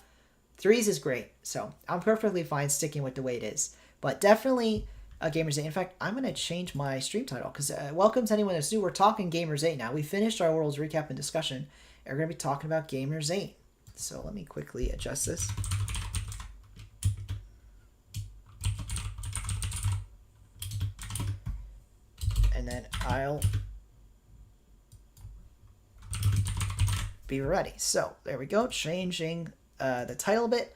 S1: 3s is great. So I'm perfectly fine sticking with the way it is. But definitely Gamers8. In fact, I'm going to change my stream title because welcome to anyone that's new. We're talking Gamers8 now. We finished our Worlds recap and discussion, and we're going to be talking about Gamers8. So let me quickly adjust this. And then I'll be ready. So there we go, changing the title a bit.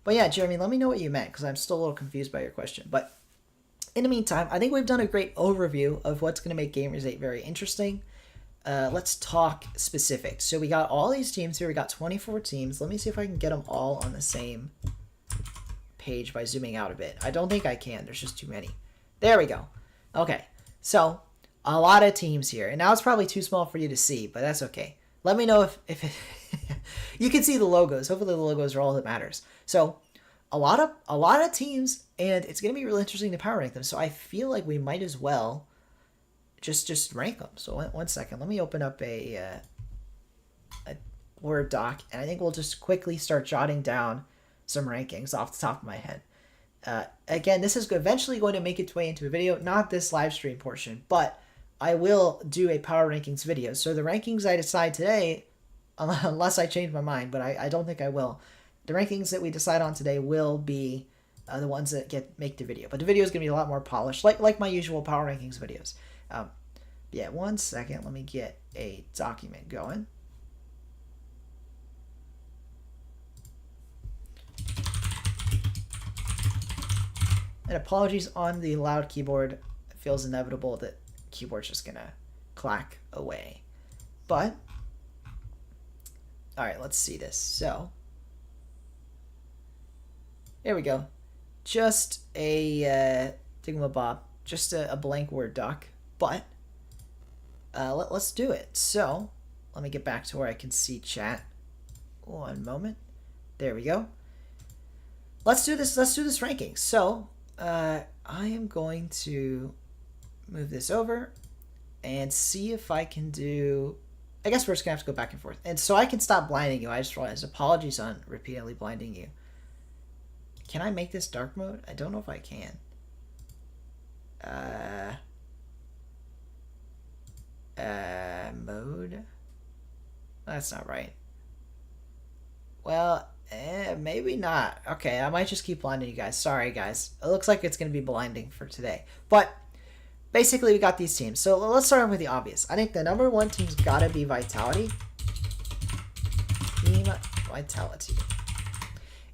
S1: But yeah, Jeremy, let me know what you meant because I'm still a little confused by your question. But in the meantime, I think we've done a great overview of what's going to make Gamers8 very interesting. Let's talk specifics. So we got all these teams here. We got 24 teams. Let me see if I can get them all on the same page by zooming out a bit. I don't think I can. There's just too many. There we go. Okay. So a lot of teams here. And now it's probably too small for you to see, but that's okay. Let me know if it you can see the logos. Hopefully the logos are all that matters. So a lot of teams, and it's going to be really interesting to power rank them. So I feel like we might as well just rank them. So one second, let me open up a Word doc, and I think we'll just quickly start jotting down some rankings off the top of my head. Again, this is eventually going to make its way into a video, not this live stream portion, but I will do a power rankings video. So the rankings I decide today, unless I change my mind, but I don't think I will, the rankings that we decide on today will be the ones that make the video. But the video is going to be a lot more polished, like my usual power rankings videos. Yeah, one second. Let me get a document going. And apologies on the loud keyboard. It feels inevitable that keyboard's just gonna clack away. But, alright, let's see this. So, there we go. Just a thingamabob. Just a blank Word doc. But let's do it. So let me get back to where I can see chat. One moment. There we go. Let's do this. Let's do this ranking. So I am going to move this over and see if I can do... I guess we're just going to have to go back and forth. And so I can stop blinding you. I just realized, apologies on repeatedly blinding you. Can I make this dark mode? I don't know if I can. Mode? That's not right. Well, maybe not. Okay, I might just keep blinding you guys. Sorry, guys. It looks like it's going to be blinding for today. But basically we got these teams. So let's start with the obvious. I think the number one team's gotta be Vitality. Team Vitality.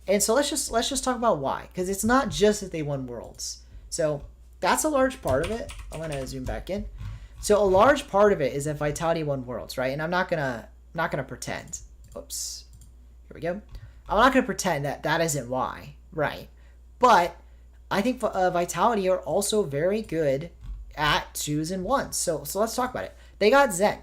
S1: And so let's just talk about why, because it's not just that they won Worlds. So that's a large part of it. I'm gonna zoom back in. So a large part of it is that Vitality won Worlds, right? And I'm not gonna pretend. Oops. Here we go. I'm not gonna pretend that that isn't why, right? But I think Vitality are also very good at 2s and 1s. So let's talk about it. They got Zen.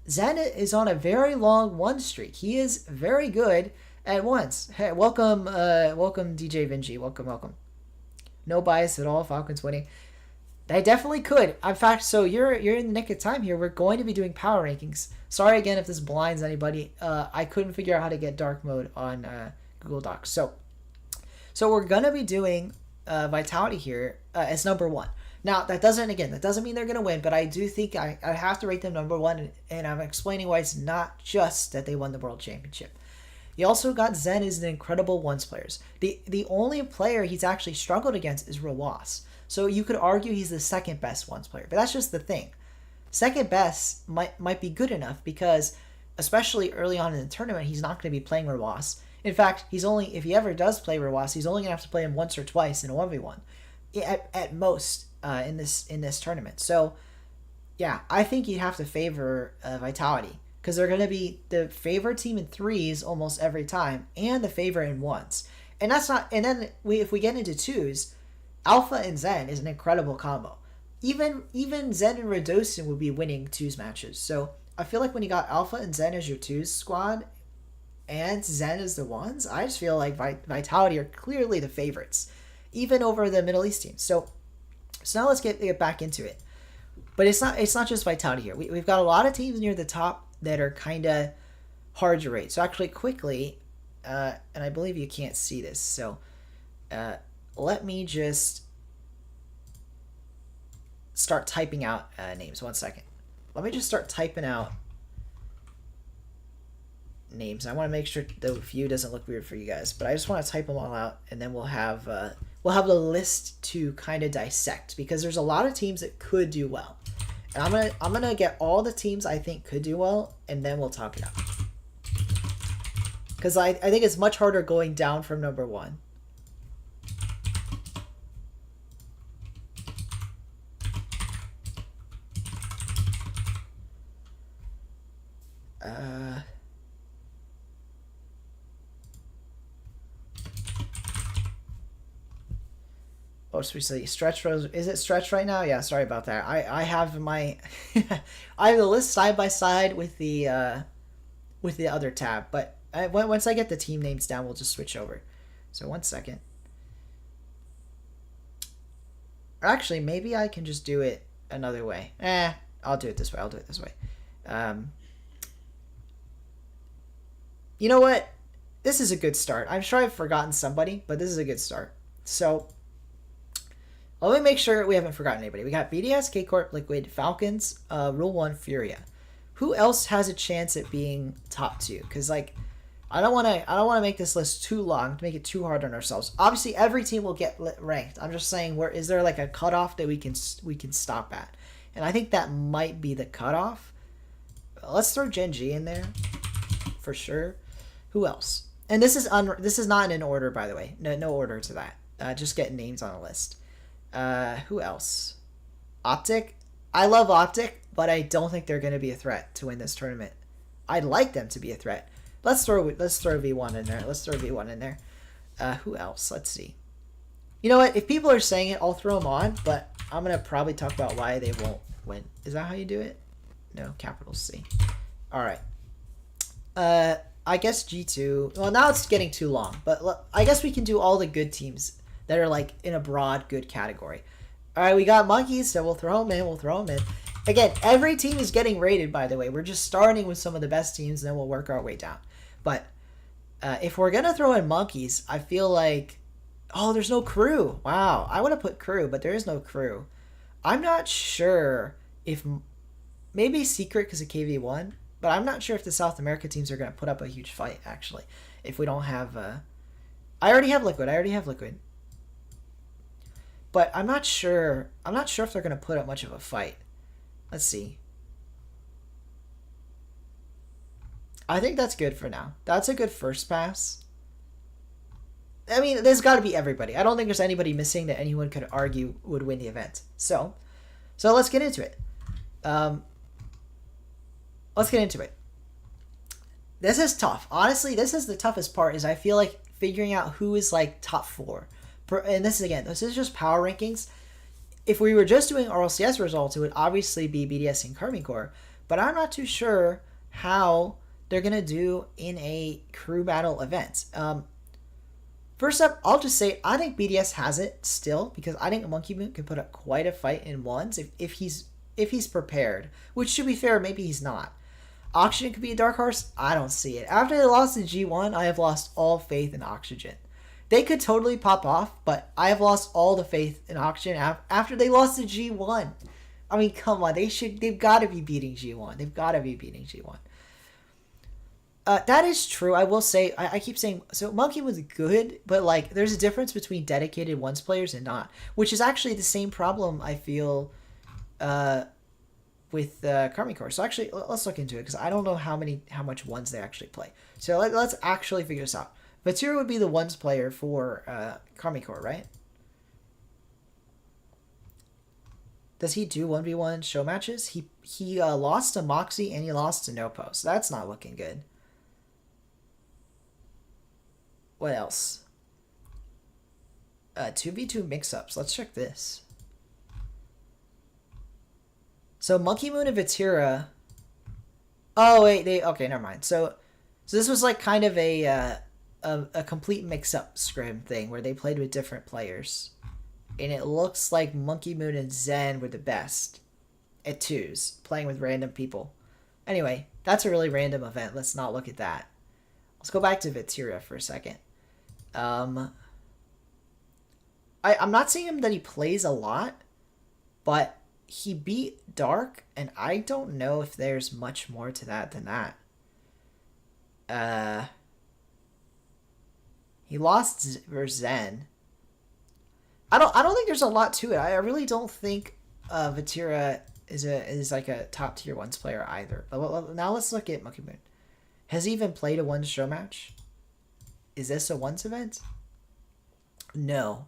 S1: Zen is on a very long 1 streak. He is very good at 1s. Hey, welcome DJ Vinci. Welcome. No bias at all. Falcons winning. They definitely could. In fact, so you're in the nick of time here. We're going to be doing power rankings. Sorry again if this blinds anybody. I couldn't figure out how to get dark mode on Google Docs. So we're gonna be doing Vitality here as number 1. Now that doesn't mean they're gonna win, but I do think I have to rate them number 1, and I'm explaining why it's not just that they won the World Championship. You also got Zen as an incredible 1s players. The only player he's actually struggled against is Rawas. So you could argue he's the second best 1s player, but that's just the thing. Second best might be good enough because, especially early on in the tournament, he's not going to be playing Rawas. In fact, if he ever does play Rawas, he's only going to have to play him once or twice in a 1v1 at most in this tournament. So yeah, I think you'd have to favor Vitality, because they're going to be the favorite team in 3s almost every time, and the favorite in 1s. And that's not. And then if we get into 2s, Alpha and Zen is an incredible combo. Even Zen and Radosin would be winning 2s matches. So I feel like when you got Alpha and Zen as your 2s squad, and Zen as the 1s, I just feel like Vitality are clearly the favorites, even over the Middle East teams. So now let's get back into it. But it's not just Vitality here. We've got a lot of teams near the top that are kind of hard to rate. So actually, quickly, and I believe you can't see this, so let me just start typing out names. 1 second. Let me just start typing out names. I want to make sure the view doesn't look weird for you guys, but I just want to type them all out, and then we'll have the list to kind of dissect, because there's a lot of teams that could do well. And I'm gonna get all the teams I think could do well, and then we'll talk it out. Because I think it's much harder going down from number 1. Oh, so we say stretch rose. Is it stretched right now? Yeah, sorry about that. I have my I have the list side by side with the other tab, but once I get the team names down, we'll just switch over. So 1 second. Or actually, maybe I can just do it another way. I'll do it this way. You know what? This is a good start. I'm sure I've forgotten somebody, but this is a good start. So let me make sure we haven't forgotten anybody. We got BDS, K-Corp, Liquid, Falcons, Rule 1, Furia. Who else has a chance at being top 2? Because I don't want to make this list too long to make it too hard on ourselves. Obviously, every team will get ranked. I'm just saying, where is there like a cutoff that we can stop at? And I think that might be the cutoff. Let's throw Gen G in there for sure. Who else? And this is not in order, by the way. No order to that. Just getting names on a list. Who else? Optic. I love Optic, but I don't think they're going to be a threat to win this tournament. I'd like them to be a threat. Let's throw V1 in there. Who else? Let's see. You know what? If people are saying it, I'll throw them on, but I'm going to probably talk about why they won't win. Is that how you do it? No, capital C. All right. I guess G2. Well, now it's getting too long, but I guess we can do all the good teams that are like in a broad good category. All right, we got Monkeys, so we'll throw them in. Again, every team is getting rated, by the way. We're just starting with some of the best teams, and then we'll work our way down. But if we're going to throw in Monkeys, I feel like, oh, there's no crew. Wow, I want to put crew, but there is no crew. I'm not sure if, maybe Secret because of KV1, but I'm not sure if the South America teams are going to put up a huge fight, actually, if we don't have, I already have Liquid. but I'm not sure. I'm not sure if they're going to put up much of a fight. Let's see. I think that's good for now. That's a good first pass. I mean, there's got to be everybody. I don't think there's anybody missing that anyone could argue would win the event. So let's get into it. Let's get into it. This is tough. Honestly, this is the toughest part. Is I feel like figuring out who is like top 4. And this is just power rankings. If we were just doing RLCS results, it would obviously be BDS and Karmine Corps. But I'm not too sure how they're gonna do in a crew battle event. First up, I'll just say I think BDS has it still because I think Monkey Moon can put up quite a fight in ones if he's prepared. Which, to be fair, maybe he's not. Oxygen could be a dark horse. I don't see it. After they lost in G1, I have lost all faith in Oxygen. They could totally pop off, but I have lost all the faith in Oxygen after they lost to G1. I mean, come on, they've got to be beating G1. They've got to be beating G1. That is true. I will say, I keep saying, so Monkey was good, but like, there's a difference between dedicated ones players and not, which is actually the same problem I feel with Karmine Corps. So actually, let's look into it because I don't know how much ones they actually play. So let's actually figure this out. Vatira would be the ones player for Karmine Corps, right? Does he do 1v1 show matches? He lost to Moxie and he lost to Nopo, so that's not looking good. What else? 2v2 mix-ups. Let's check this. So Monkey Moon and Vatira. Oh wait, okay, never mind. So this was like kind of a complete mix-up scrim thing where they played with different players, and it looks like Monkey Moon and Zen were the best at 2s, playing with random people. Anyway, that's a really random event. Let's not look at that. Let's go back to Vatira for a second. I'm not seeing him that he plays a lot, but he beat Dark, and I don't know if there's much more to that than that. He lost versus Zen. I don't think there's a lot to it. I really don't think Vatira is like a top tier ones player either. But now let's look at Monkey Moon. Has he even played a ones show match? Is this a ones event? No,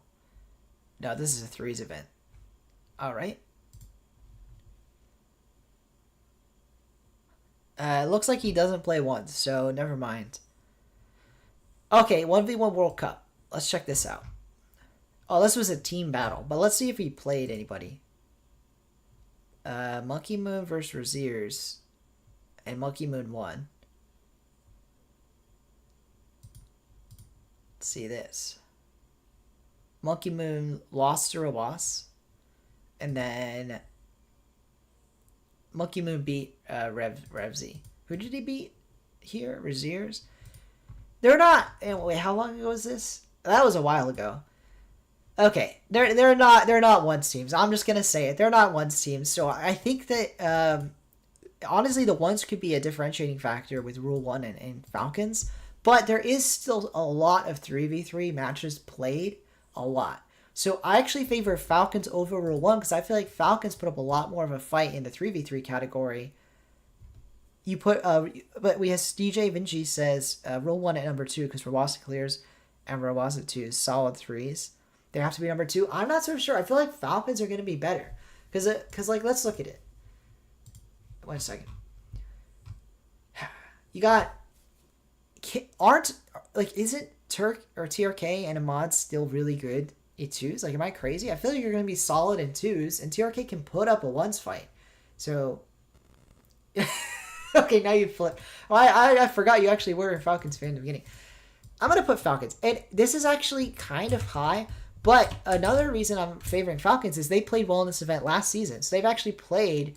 S1: this is a 3s event. All right. It looks like he doesn't play ones, so never mind. Okay, 1v1 World Cup. Let's check this out. Oh, this was a team battle, but let's see if he played anybody. Monkey Moon versus Raziers, and Monkey Moon won. Let's see this. Monkey Moon lost to Rawas, and then Monkey Moon beat Revzy. Who did he beat here? Raziers? They're not. Wait, how long ago was this? That was a while ago. Okay, they're not ones teams. I'm just gonna say it. They're not ones teams. So I think that honestly, the ones could be a differentiating factor with Rule 1 and Falcons. But there is still a lot of 3v3 matches played. A lot. So I actually favor Falcons over Rule 1 because I feel like Falcons put up a lot more of a fight in the 3v3 category. You put, but we have DJ Vinci says Rule 1 at number 2 because Rawasa clears and Rawasa 2 is solid 3s. They have to be number 2. I'm not so sure. I feel like Falcons are going to be better because like, let's look at it. 1 second. You got, isn't Turk or TRK and Ahmad still really good at 2s? Like, am I crazy? I feel like you're going to be solid in 2s, and TRK can put up a 1s fight. So, okay, now you flip. Well, I forgot you actually were a Falcons fan in the beginning. I'm going to put Falcons. And this is actually kind of high, but another reason I'm favoring Falcons is they played well in this event last season. So they've actually played,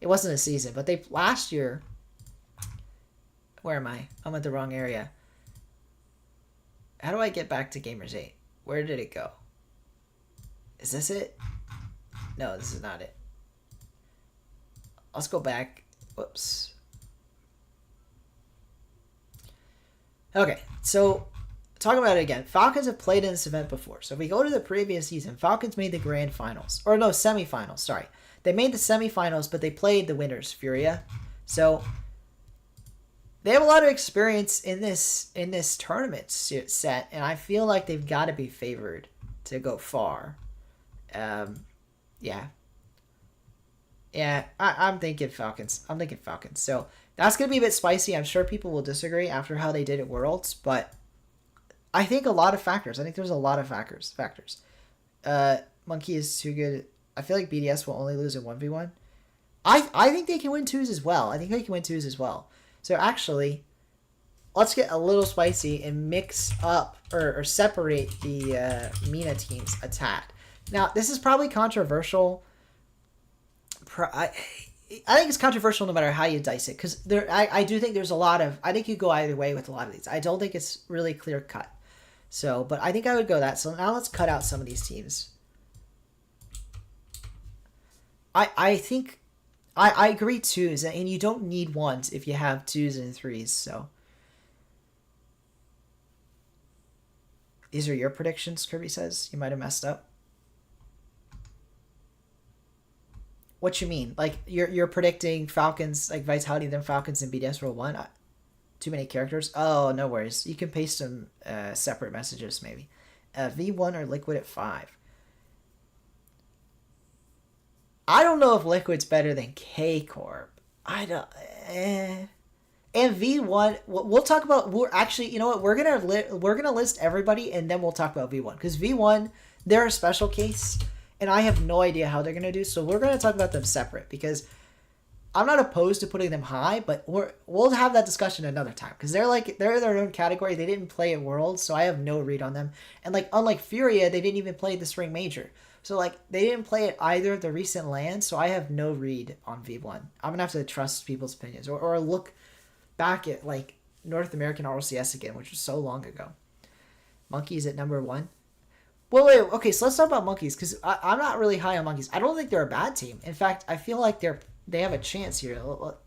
S1: it wasn't a season, but last year, where am I? I'm at the wrong area. How do I get back to Gamers8? Where did it go? Is this it? No, this is not it. Let's go back. Whoops. Okay, so talking about it again, Falcons have played in this event before. So if we go to the previous season, Falcons made the grand finals. Or no, semifinals, sorry. They made the semifinals, but they played the winners, Furia. So they have a lot of experience in this tournament set, and I feel like they've got to be favored to go far. Yeah. Yeah, I'm thinking Falcons. So that's going to be a bit spicy. I'm sure people will disagree after how they did at Worlds, but I think a lot of factors. I think there's a lot of factors. Monkey is too good. I feel like BDS will only lose in 1v1. I think they can win 2s as well. So actually, let's get a little spicy and mix up or separate the MENA team's attack. Now, this is probably controversial. I think it's controversial no matter how you dice it, because I do think there's a lot of... I think you go either way with a lot of these. I don't think it's really clear cut. So, but I think I would go that. So now let's cut out some of these teams. I think... I agree 2s, and you don't need 1s if you have 2s and 3s, so... These are your predictions, Kirby says. You might have messed up. What you mean? Like, you're predicting Falcons, like Vitality, then Falcons and BDS roll 1? Too many characters? Oh, no worries. You can paste some separate messages, maybe. V1 or Liquid at 5. I don't know if Liquid's better than K-Corp. I don't... And V1, we'll talk about... We're actually, you know what? We're gonna list everybody, and then we'll talk about V1. Because V1, they're a special case, and I have no idea how they're going to do. So we're going to talk about them separate, because I'm not opposed to putting them high, but we'll have that discussion another time. Because they're their own category. They didn't play at Worlds, so I have no read on them. And like unlike Furia, they didn't even play the Spring Major. So, like, they didn't play at either of the recent LANs, so I have no read on V1. I'm going to have to trust people's opinions or look back at, like, North American RLCS again, which was so long ago. Monkeys at number 1. Well, wait, okay, so let's talk about Monkeys, because I'm not really high on Monkeys. I don't think they're a bad team. In fact, I feel like they have a chance here.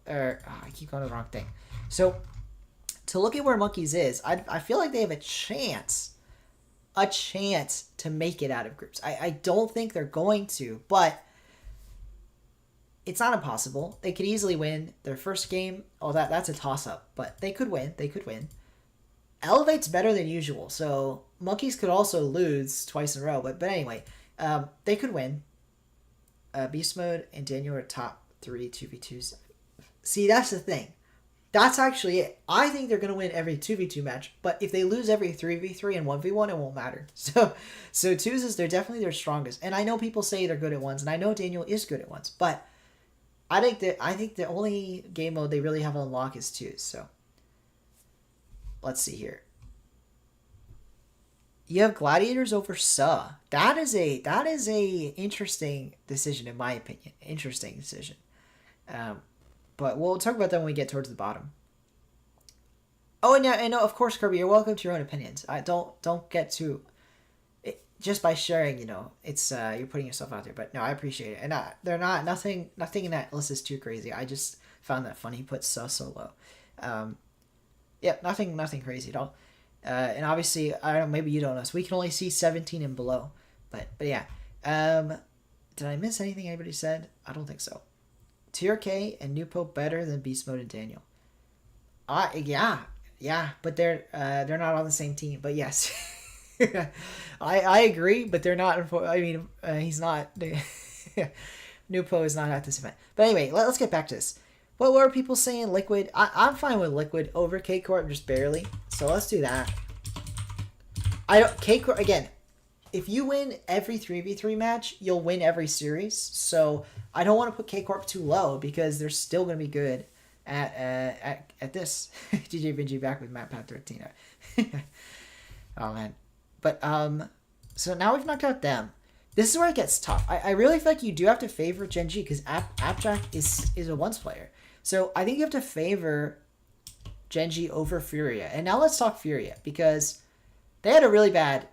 S1: I keep going to the wrong thing. So, to look at where Monkeys is, I feel like they have a chance to make it out of groups. I don't think they're going to, but it's not impossible. They could easily win their first game. Oh, that's a toss-up, but they could win. Elevate's better than usual, so Monkeys could also lose twice in a row, but anyway, they could win. Beast Mode and Daniel are top 3 2v2s. See, that's the thing. That's actually it. I think they're going to win every 2v2 match, but if they lose every 3v3 and 1v1, it won't matter. So 2s, they're definitely their strongest. And I know people say they're good at 1s, and I know Daniel is good at 1s, but I think the only game mode they really have on lock is 2s. So let's see here. You have Gladiators over Suh. That is a interesting decision, in my opinion. Interesting decision. But we'll talk about that when we get towards the bottom. Oh, and yeah, of course, Kirby, you're welcome to your own opinions. I don't get too... just by sharing, it's you're putting yourself out there. But no, I appreciate it. And they're not... Nothing in that list is too crazy. I just found that funny. He put so low. Yeah, nothing crazy at all. And obviously, I don't know, maybe you don't know. So we can only see 17 and below. But yeah. Did I miss anything anybody said? I don't think so. Tier K and Nupo better than Beast Mode and Daniel. Yeah, but they're not on the same team. But yes, I agree. But they're not. I mean, he's not. Nupo is not at this event. But anyway, let's get back to this. What were people saying? Liquid. I'm fine with Liquid over K Corp, just barely. So let's do that. K Corp again. If you win every 3v3 match, you'll win every series. So I don't want to put K-Corp too low because they're still going to be good at this. DJ Benji back with Matt Pat 13. Oh, man. But, so now we've knocked out them. This is where it gets tough. I really feel like you do have to favor Gen G because Appjack is a once player. So I think you have to favor Gen G over Furia. And now let's talk Furia because... They had a really bad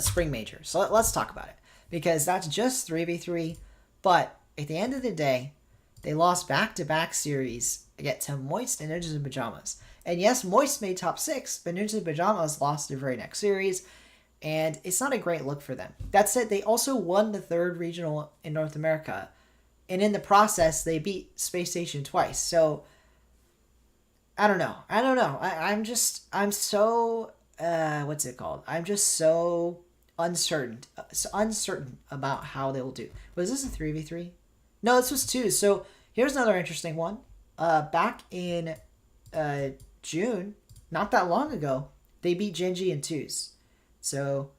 S1: Spring Major. So let's talk about it. Because that's just 3v3. But at the end of the day, They lost back-to-back series against to Moist and Ninjas in Pajamas. And yes, Moist made top 6, but Ninjas in Pajamas lost their very next series, and it's not a great look for them. That said, they also won the 3rd regional in North America, and in the process, they beat Space Station twice. So, I don't know. I'm so, what's it called? I'm just so uncertain about how they will do. Was this a 3v3? No, this was 2. So, here's another interesting one. Back in June, not that long ago, they beat Genji in 2s. So,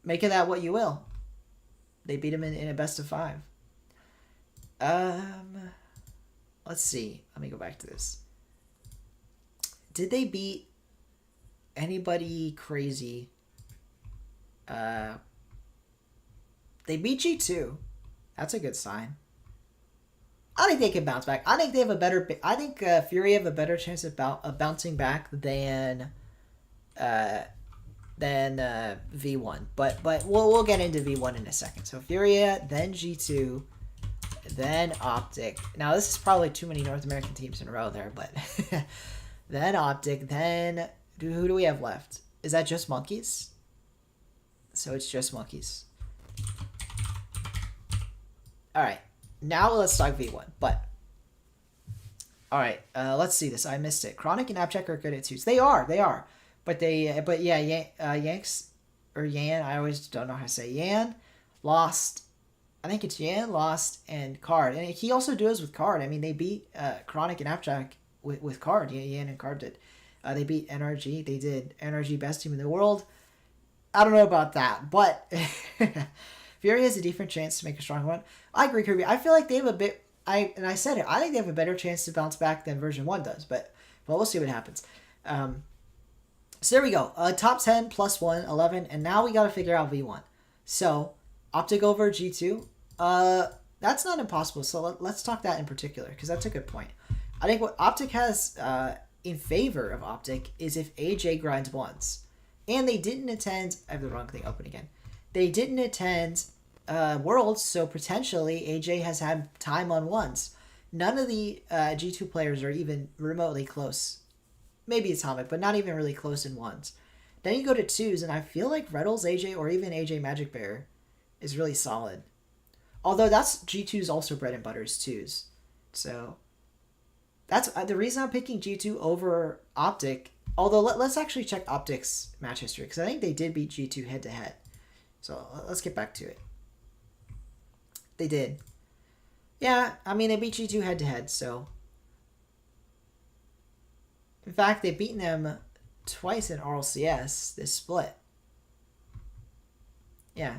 S1: make of that what you will. They beat him in a best of 5. Let's see. Let me go back to this. Did they beat anybody crazy? They beat G2. That's a good sign. I think they can bounce back. I think they have a better. I think Fury have a better chance of bouncing back than V1. But we'll get into V1 in a second. So Furia, then G2, then Optic. Now this is probably too many North American teams in a row there, but then Optic. Then who do we have left? Is that just Monkeys? So it's just Monkeys. All right. Now let's talk V1, but... Alright, let's see this. I missed it. Chronic and Abject are good at 2s. They are. But Yanks, or Yan, I always don't know how to say. Yan lost, I think it's Yan lost and Card. And he also does with Card. I mean, they beat Chronic and Abject with Card. Yan and Card did. They beat NRG. They did NRG best team in the world. I don't know about that, but... Fury has a different chance to make a strong run. I agree, Kirby. I feel like they have a bit... I said it. I think they have a better chance to bounce back than version 1 does. But we'll see what happens. So there we go. Top 10 plus 1, 11. And now we got to figure out V1. So, Optic over G2. That's not impossible. So let's talk that in particular. Because that's a good point. I think what Optic has in favor of Optic is if AJ grinds once. And they didn't attend... I have the wrong thing open again. They didn't attend Worlds, so potentially AJ has had time on ones. None of the G2 players are even remotely close. Maybe Atomic, but not even really close in ones. Then you go to 2s, and I feel like Reddles AJ or even AJ Magic Bear is really solid. Although that's G2's also bread and butter is 2s. So that's the reason I'm picking G2 over Optic. Although let's actually check Optic's match history, because I think they did beat G2 head-to-head. So let's get back to it. They did. Yeah, I mean, they beat G2 head-to-head, so... In fact, they've beaten them twice in RLCS, this split. Yeah.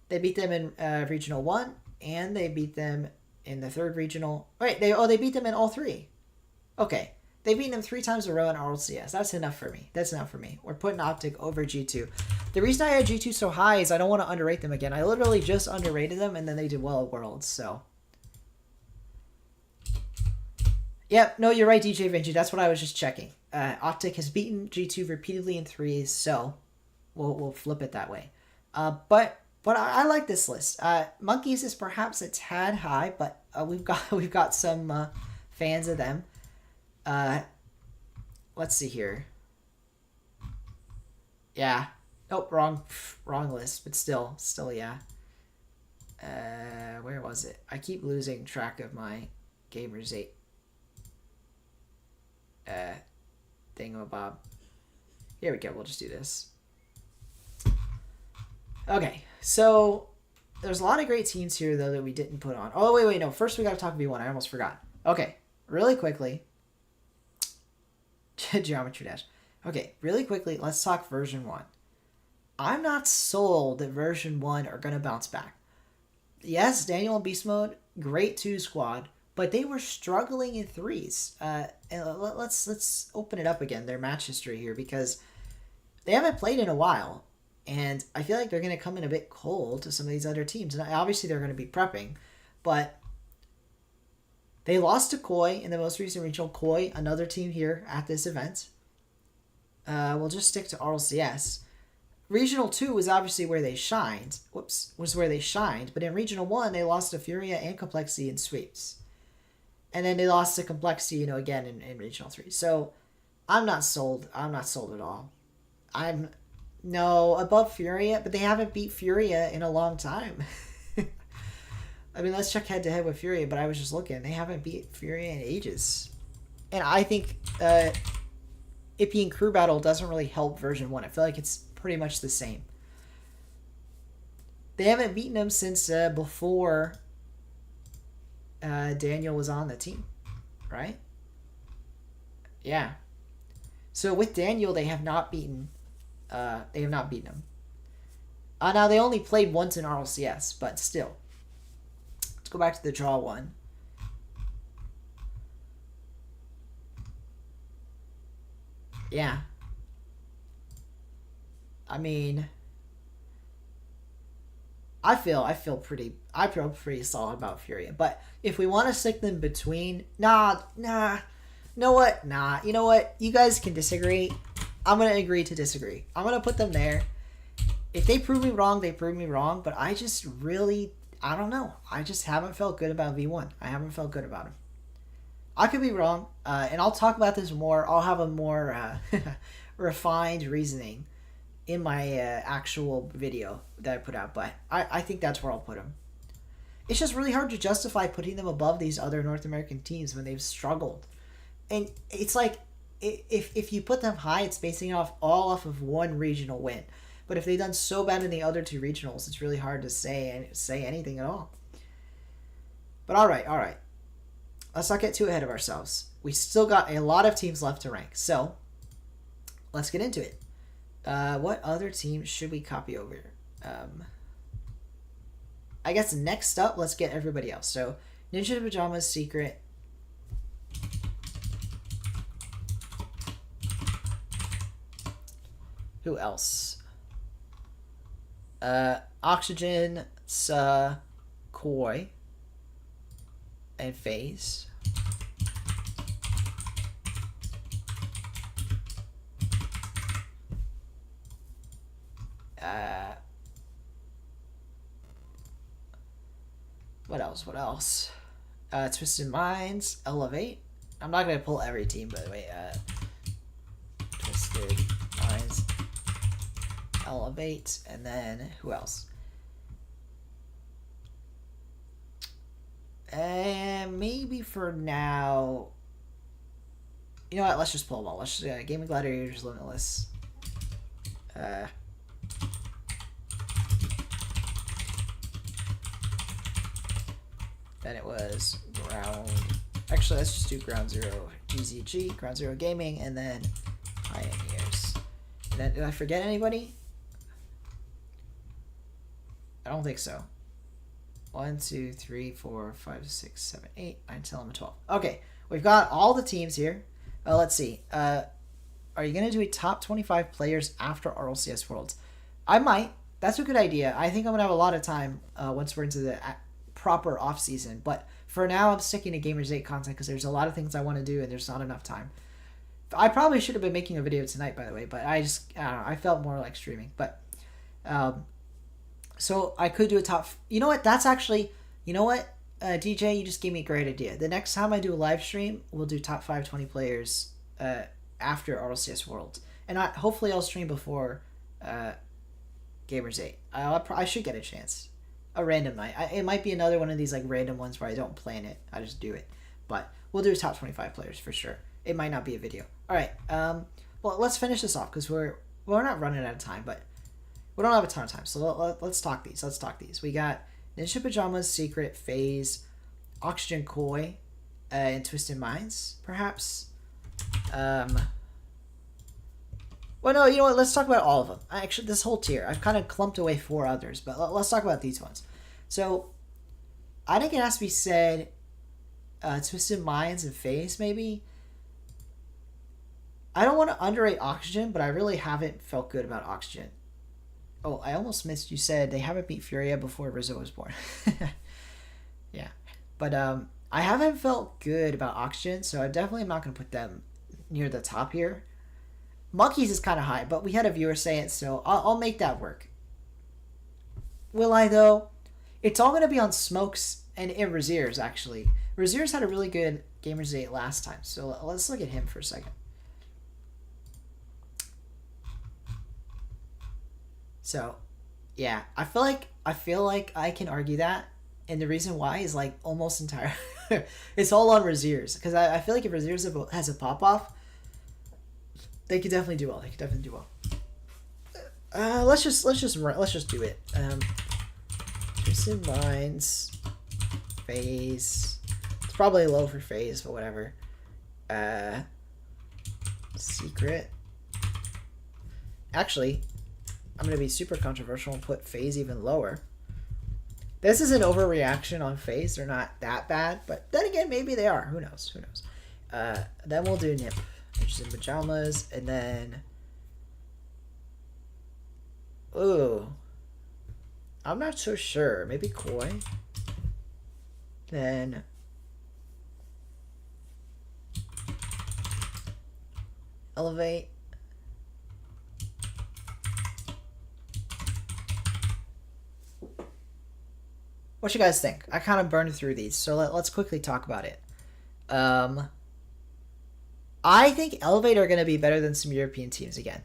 S1: They beat them in Regional 1, and they beat them in the 3rd Regional... Wait, they beat them in all 3. Okay. They've beaten them 3 times in a row in RLCS. That's enough for me. That's enough for me. We're putting Optic over G2. The reason I had G2 so high is I don't want to underrate them again. I literally just underrated them, and then they did well at Worlds, so... Yep, no, you're right, DJ Vinci. That's what I was just checking. Optic has beaten G2 repeatedly in 3s, so we'll flip it that way. But I like this list. Monkeys is perhaps a tad high, but we've got some fans of them. Let's see here. Yeah. Nope, wrong list, but still, yeah. Where was it? I keep losing track of my Gamers8 thingamabob. Here we go. We'll just do this. Okay, so there's a lot of great teams here though that we didn't put on. Oh wait, no. First we got to talk V1. I almost forgot. Okay, really quickly. Geometry Dash. Okay, really quickly, let's talk version 1. I'm not sold that version 1 are going to bounce back. Yes, Daniel and Beast Mode, great 2 squad, but they were struggling in 3s. And let's open it up again, their match history here, because they haven't played in a while, and I feel like they're going to come in a bit cold to some of these other teams. And obviously they're going to be prepping, but they lost to Koi in the most recent regional. Koi, another team here at this event. We'll just stick to RLCS. Regional 2 was obviously where they shined. Was where they shined. But in Regional 1, they lost to Furia and Complexity in sweeps. And then they lost to Complexity, again in Regional 3. So I'm not sold. I'm not sold at all. I'm above Furia, but they haven't beat Furia in a long time. I mean, let's check head-to-head with Furia, but I was just looking. They haven't beat Furia in ages. And I think it being crew battle doesn't really help version 1. I feel like it's pretty much the same. They haven't beaten them since before Daniel was on the team, right? Yeah. So with Daniel, they have not beaten him. Now they only played once in RLCS, but still. Let's go back to the draw one. Yeah. I mean, I feel pretty solid about Furia. But if we want to stick them between, nah. You know what? You guys can disagree. I'm gonna agree to disagree. I'm gonna put them there. If they prove me wrong, they prove me wrong. But I just really, I don't know. I just haven't felt good about V1. I haven't felt good about him. I could be wrong, and I'll talk about this more. I'll have a more refined reasoning in my actual video that I put out. But I think that's where I'll put him. It's just really hard to justify putting them above these other North American teams when they've struggled. And it's like, if you put them high, it's basing it all off of one regional win. But if they've done so bad in the other two regionals, it's really hard to say anything at all. But all right. Let's not get too ahead of ourselves. We still got a lot of teams left to rank. So let's get into it. What other teams should we copy over? I guess next up, let's get everybody else. So Ninja Pajamas, Secret. Who else? Oxygen, Koi, and FaZe. What else? Twisted Minds, Elevate. I'm not going to pull every team, by the way. Twisted Minds, Elevate, and then who else? And maybe for now, you know what? Let's just pull them all. Let's just Gaming Gladiators, Limitless. Then it was Ground. Actually, let's just do Ground Zero GZG, Ground Zero Gaming, and then Pioneers. And then, did I forget anybody? I don't think so. 1, 2, 3, 4, 5, 6, 7, 8, 9, 10, 11, 12. Okay, we've got all the teams here. Let's see. Are you going to do a top 25 players after RLCS Worlds? I might. That's a good idea. I think I'm going to have a lot of time once we're into the proper off season. But for now, I'm sticking to Gamers8 content because there's a lot of things I want to do and there's not enough time. I probably should have been making a video tonight, by the way, but I don't know. I felt more like streaming. But so I could do a top. You know what? That's actually. You know what? DJ, you just gave me a great idea. The next time I do a live stream, we'll do top 520 players after RLCS Worlds, and hopefully I'll stream before Gamers8. I should get a chance. A random night. It might be another one of these like random ones where I don't plan it. I just do it. But we'll do top 25 players for sure. It might not be a video. All right. Well, let's finish this off because we're not running out of time, but we don't have a ton of time. So let's talk these. We got Ninja Pajamas, Secret, FaZe, Oxygen, Koi, and Twisted Minds, perhaps. Well, no, you know what? Let's talk about all of them. Actually, this whole tier. I've kind of clumped away 4 others, but let's talk about these ones. So, I think it has to be said, Twisted Minds and FaZe, maybe. I don't want to underrate Oxygen, but I really haven't felt good about Oxygen. Oh, I almost missed. You said they haven't beat Furia before Rizzo was born. Yeah. But I haven't felt good about Oxygen, so I definitely am not going to put them near the top here. Monkeys is kind of high, but we had a viewer say it, so I'll make that work. Will I, though? It's all going to be on Smokes and Razier's, actually. Razier's had a really good Gamers8 last time, so let's look at him for a second. So, yeah, I feel like I can argue that, and the reason why is like almost entire. It's all on Razier's, because I feel like if Razier's has a pop off, they could definitely do well. They could definitely do well. Let's just do it. Twisted Minds, Phase. It's probably low for Phase, but whatever. Secret. Actually, I'm gonna be super controversial and put Phase even lower. This is an overreaction on Phase. They're not that bad, but then again, maybe they are. Who knows? Who knows? Then we'll do Nip. Interesting Pajamas, and then... Ooh. I'm not so sure. Maybe Koi. Then... Elevate. What you guys think? I kind of burned through these, so let's quickly talk about it. I think Elevate are going to be better than some European teams again.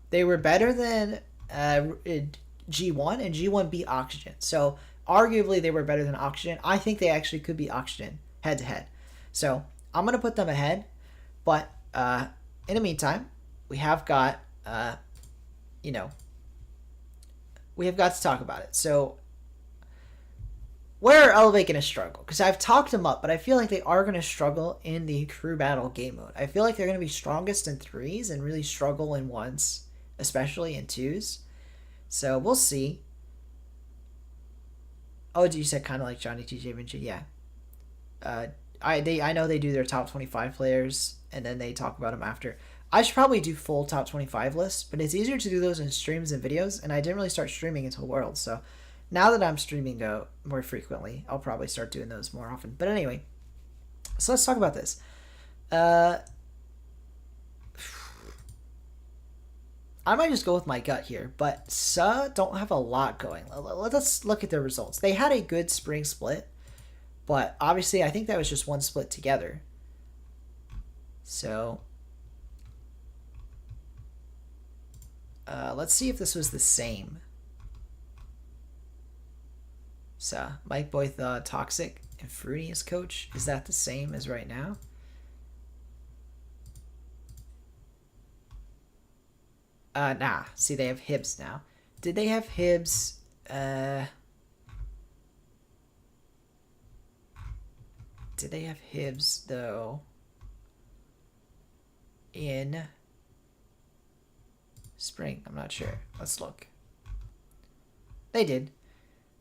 S1: They were better than G1, and G1 beat Oxygen. So, arguably, they were better than Oxygen. I think they actually could beat Oxygen head-to-head. So, I'm going to put them ahead. But, in the meantime, we have got, we have got to talk about it. So, where are Elevate going to struggle? Because I've talked them up, but I feel like they are going to struggle in the crew battle game mode. I feel like they're going to be strongest in 3s and really struggle in 1s, especially in 2s. So we'll see. Oh, you said kind of like Johnny TJ Vinci? Yeah. I know they do their top 25 players, and then they talk about them after. I should probably do full top 25 lists, but it's easier to do those in streams and videos, and I didn't really start streaming until Worlds, so... Now that I'm streaming more frequently, I'll probably start doing those more often. But anyway, so let's talk about this. I might just go with my gut here, but SUH don't have a lot going. Let's look at their results. They had a good spring split, but obviously I think that was just one split together. So, let's see if this was the same. So, Mike Boy thought Toxic and Fruity as coach. Is that the same as right now? Nah. See, they have Hibbs now. Did they have Hibbs? Did they have Hibbs, though, in spring? I'm not sure. Let's look. They did.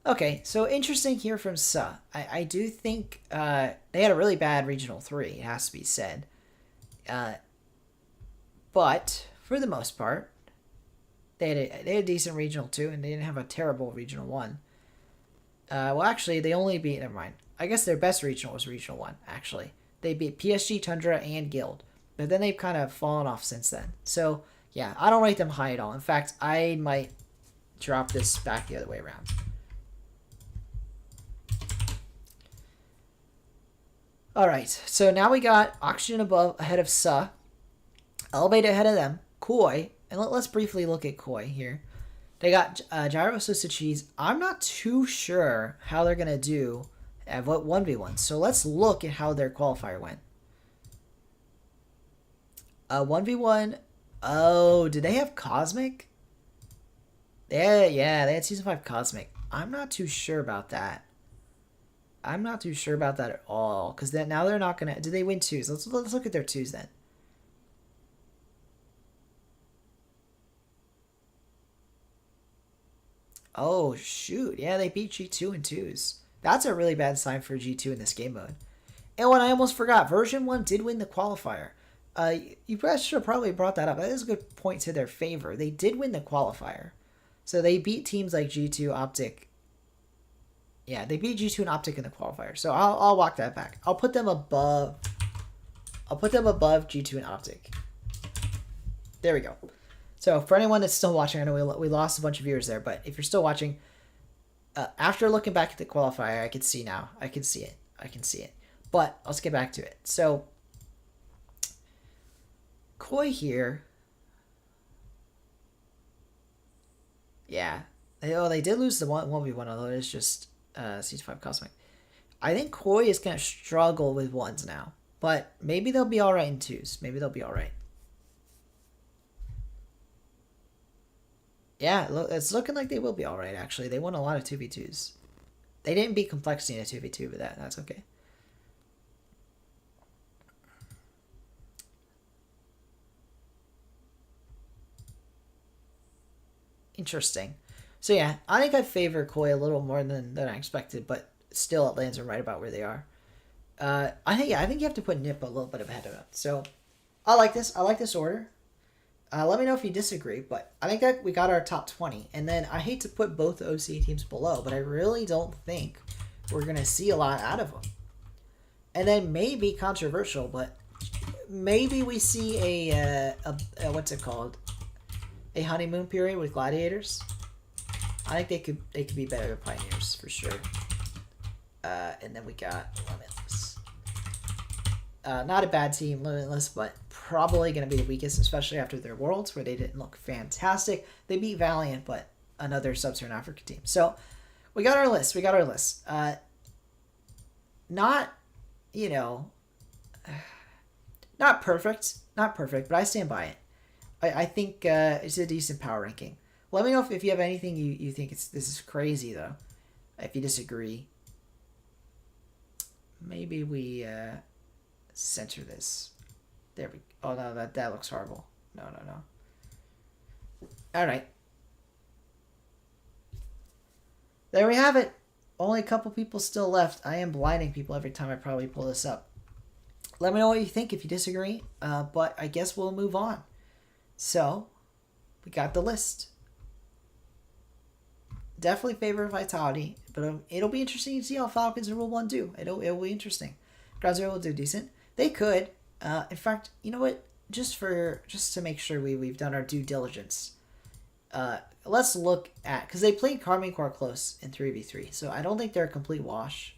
S1: Okay, so interesting here from SUH. I do think they had a really bad Regional 3, it has to be said. But, for the most part, they had a decent Regional 2, and they didn't have a terrible Regional 1. Well, actually, they only beat... Never mind. I guess their best Regional was Regional 1, actually. They beat PSG, Tundra, and Guild. But then they've kind of fallen off since then. So, yeah, I don't rate them high at all. In fact, I might drop this back the other way around. Alright, so now we got Oxygen ahead of SUH, Elevate ahead of them, Koi, and let's briefly look at Koi here. They got Gyro Sosa Cheese. I'm not too sure how they're going to do at what 1v1, so let's look at how their qualifier went. 1v1, oh, did they have Cosmic? Yeah, they had Season 5 Cosmic. I'm not too sure about that. I'm not too sure about that at all, because now they're not going to... Did they win 2s? Let's look at their 2s then. Oh, shoot. Yeah, they beat G2 in 2s. That's a really bad sign for G2 in this game mode. And what I almost forgot, version 1 did win the qualifier. You guys should have probably brought that up. That is a good point to their favor. They did win the qualifier. So they beat teams like G2, Optic. Yeah, they beat G2 and Optic in the qualifier. So I'll walk that back. I'll put them above G2 and Optic. There we go. So for anyone that's still watching, I know we lost a bunch of viewers there, but if you're still watching, after looking back at the qualifier, I can see now. I can see it. But let's get back to it. So Koi here. Yeah. They did lose the 1v1, although it is just Season 5 Cosmic. I think Koi is going to struggle with 1s now. But maybe they'll be alright in 2s. Maybe they'll be alright. Yeah, it's looking like they will be alright, actually. They won a lot of 2v2s. They didn't beat Complexity in a 2v2, but that's okay. Interesting. So yeah, I think I favor Koi a little more than I expected, but still it lands them right about where they are. I think you have to put Nip a little bit ahead of them. So I like this. I like this order. Let me know if you disagree, but I think that we got our top 20. And then I hate to put both OC teams below, but I really don't think we're going to see a lot out of them. And then maybe controversial, but maybe we see a what's it called? A honeymoon period with gladiators. I think they could be better than Pioneers for sure. And then we got Limitless. Not a bad team, Limitless, but probably going to be the weakest, especially after their Worlds, where they didn't look fantastic. They beat Valiant, but another Sub-Saharan Africa team. So we got our list. Not, not perfect, but I stand by it. I think it's a decent power ranking. Let me know if you have anything you think this is crazy, though. If you disagree. Maybe we center this. There we go. Oh, no, that looks horrible. No. All right. There we have it. Only a couple people still left. I am blinding people every time I probably pull this up. Let me know what you think if you disagree. But I guess we'll move on. So, we got the list. Definitely favor Vitality, but it'll be interesting to see how Falcons and Rule 1 do. It'll be interesting. Ground Zero will do decent. They could. In fact, you know what? Just to make sure we've done our due diligence. Let's look at, because they played Karmine Corps close in 3v3, so I don't think they're a complete wash.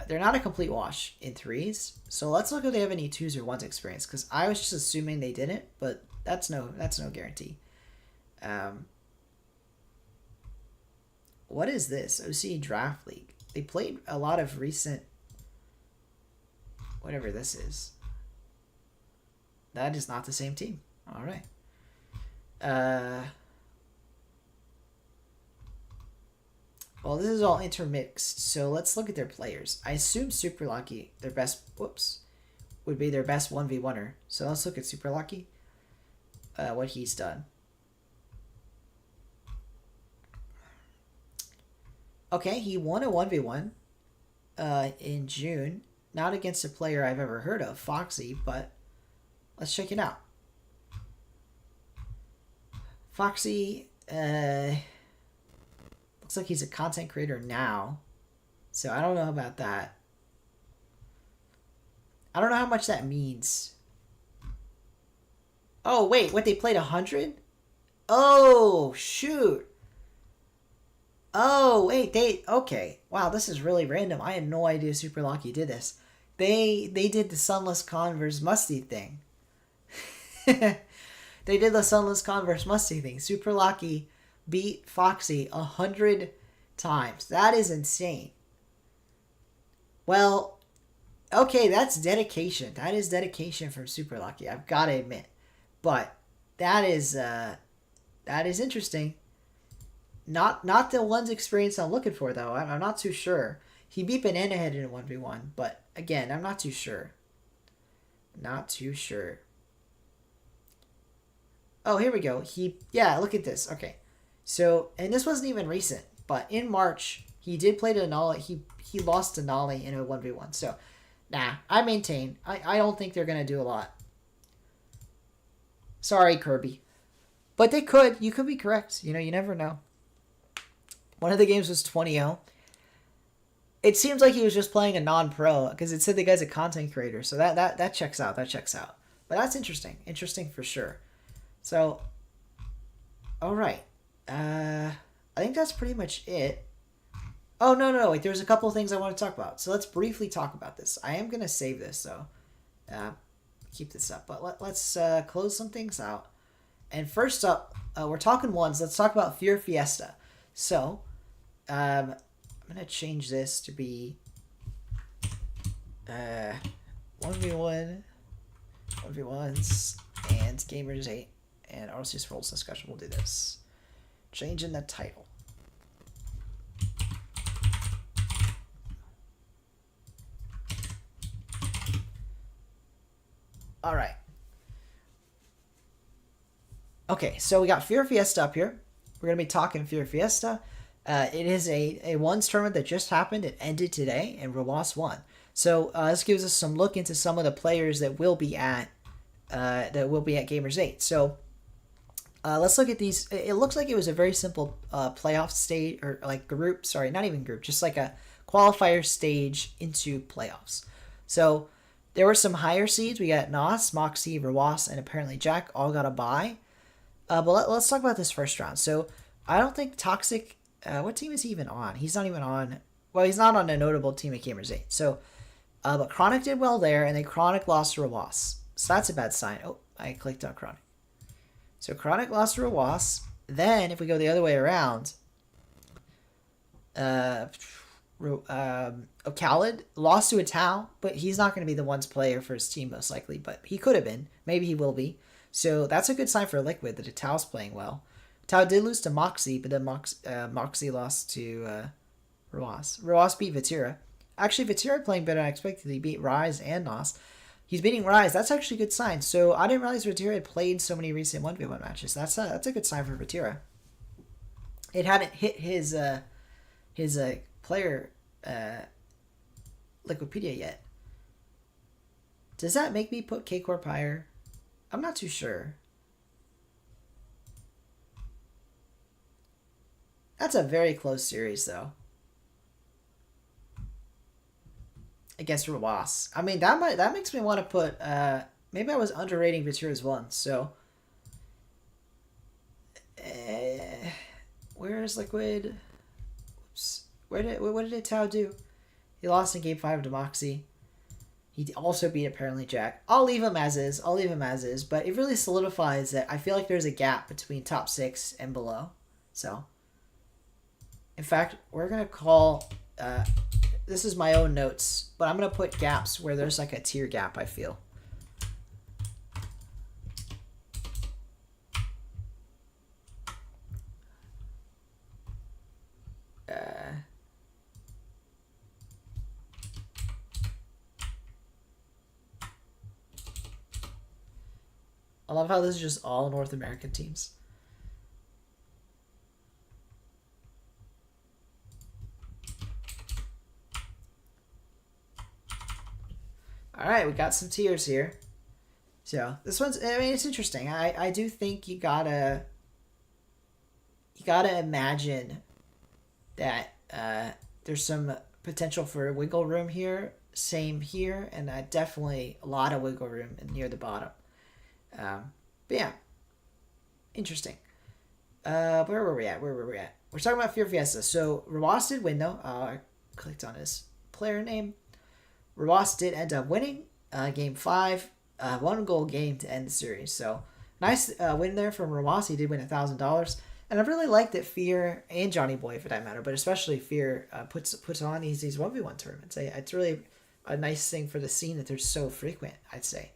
S1: They're not a complete wash in 3s, so let's look if they have any 2s or 1s experience, because I was just assuming they didn't, but that's no guarantee. What is this? OC Draft League. They played a lot of recent, whatever this is. That is not the same team. All right. Well, this is all intermixed, so let's look at their players. I assume Super Lucky, would be their best 1v1er. So let's look at Super Lucky, what he's done. Okay, he won a 1v1 in June. Not against a player I've ever heard of, Foxy, but let's check it out. Foxy, looks like he's a content creator now, so I don't know about that. I don't know how much that means. Oh, wait, what, they played 100? Oh, shoot. Oh, wait, okay. Wow, this is really random. I had no idea Super Lucky did this. They did the Sunless Converse Musty thing. They did the Sunless Converse Musty thing. Super Lucky beat Foxy 100 times. That is insane. Well, okay, that's dedication. That is dedication from Super Lucky, I've got to admit. But that is interesting. Not the one's experience I'm looking for, though. I'm not too sure. He beat Banana Head in a 1v1, but again, I'm not too sure. Not too sure. Oh, here we go. Yeah, look at this. Okay. So, and this wasn't even recent, but in March, he did play to Nolly. He lost to Nolly in a 1v1. So, nah, I maintain. I don't think they're going to do a lot. Sorry, Kirby. But they could. You could be correct. You never know. One of the games was 20-0. It seems like he was just playing a non-pro because it said the guy's a content creator. So that checks out. But But that's interesting. Interesting for sure. So, all right. I think that's pretty much it. Oh, no. Wait, there's a couple of things I want to talk about. So let's briefly talk about this. I am going to save this, so keep this up. But let's close some things out. And first up, we're talking ones. Let's talk about Fear Fiesta. So, I'm going to change this to be 1v1, 1v1s, and Gamers8, and RLCS Worlds discussion. We'll do this. Changing the title. All right. Okay, so we got Fear Fiesta up here. We're going to be talking Fear Fiesta. It is a ones tournament that just happened. It ended today, and Rawas won. So this gives us some look into some of the players that will be at Gamers8. So let's look at these. It looks like it was a very simple playoff stage, or like group. Sorry, not even group, just like a qualifier stage into playoffs. So there were some higher seeds. We got Nos, Moxie, Rawas, and apparently Jack all got a bye. But let's talk about this first round. So I don't think Toxic. What team is he even on? He's not even on. Well, he's not on a notable team at Gamers8. So, but Chronic did well there, and then Chronic lost to Rawas. So that's a bad sign. Oh, I clicked on Chronic. So Chronic lost to Rawas. Then, if we go the other way around, Khaled lost to a Tau, but he's not going to be the ones player for his team most likely. But he could have been. Maybe he will be. So that's a good sign for Liquid that a Tau's playing well. Tau did lose to Moxie, but then Moxie lost to Rawas. Rawas beat Vatira. Actually, Vatira playing better than I expected. He beat Rise and Nos. He's beating Rise. That's actually a good sign. So I didn't realize Vatira had played so many recent 1v1 matches. That's a good sign for Vatira. It hadn't hit his player Liquipedia yet. Does that make me put K-Corp higher? I'm not too sure. That's a very close series, though. Against Rawas. I mean, that makes me want to put. Maybe I was underrating Vatira's one. So, where is Liquid? Oops. What did Tau do? He lost in Game 5 to Moxie. He also beat apparently Jack. I'll leave him as is. But it really solidifies that I feel like there's a gap between top 6 and below. So. In fact, we're going to call, this is my own notes, but I'm going to put gaps where there's like a tier gap, I feel. I love how this is just all North American teams. All right, we got some tiers here. So this one's, I mean, it's interesting. I do think you gotta imagine that there's some potential for wiggle room here. Same here, and definitely a lot of wiggle room near the bottom. But yeah, interesting. Where were we at? We're talking about Fear Fiesta. So Rawas did win though. I clicked on his player name. Rawas did end up winning Game 5, 1-goal game to end the series. So nice win there from Rawas. He did win $1,000, and I really like that Fear and Johnny Boy, for that matter, but especially Fear puts on these 1v1 tournaments. It's really a nice thing for the scene that they're so frequent. I'd say,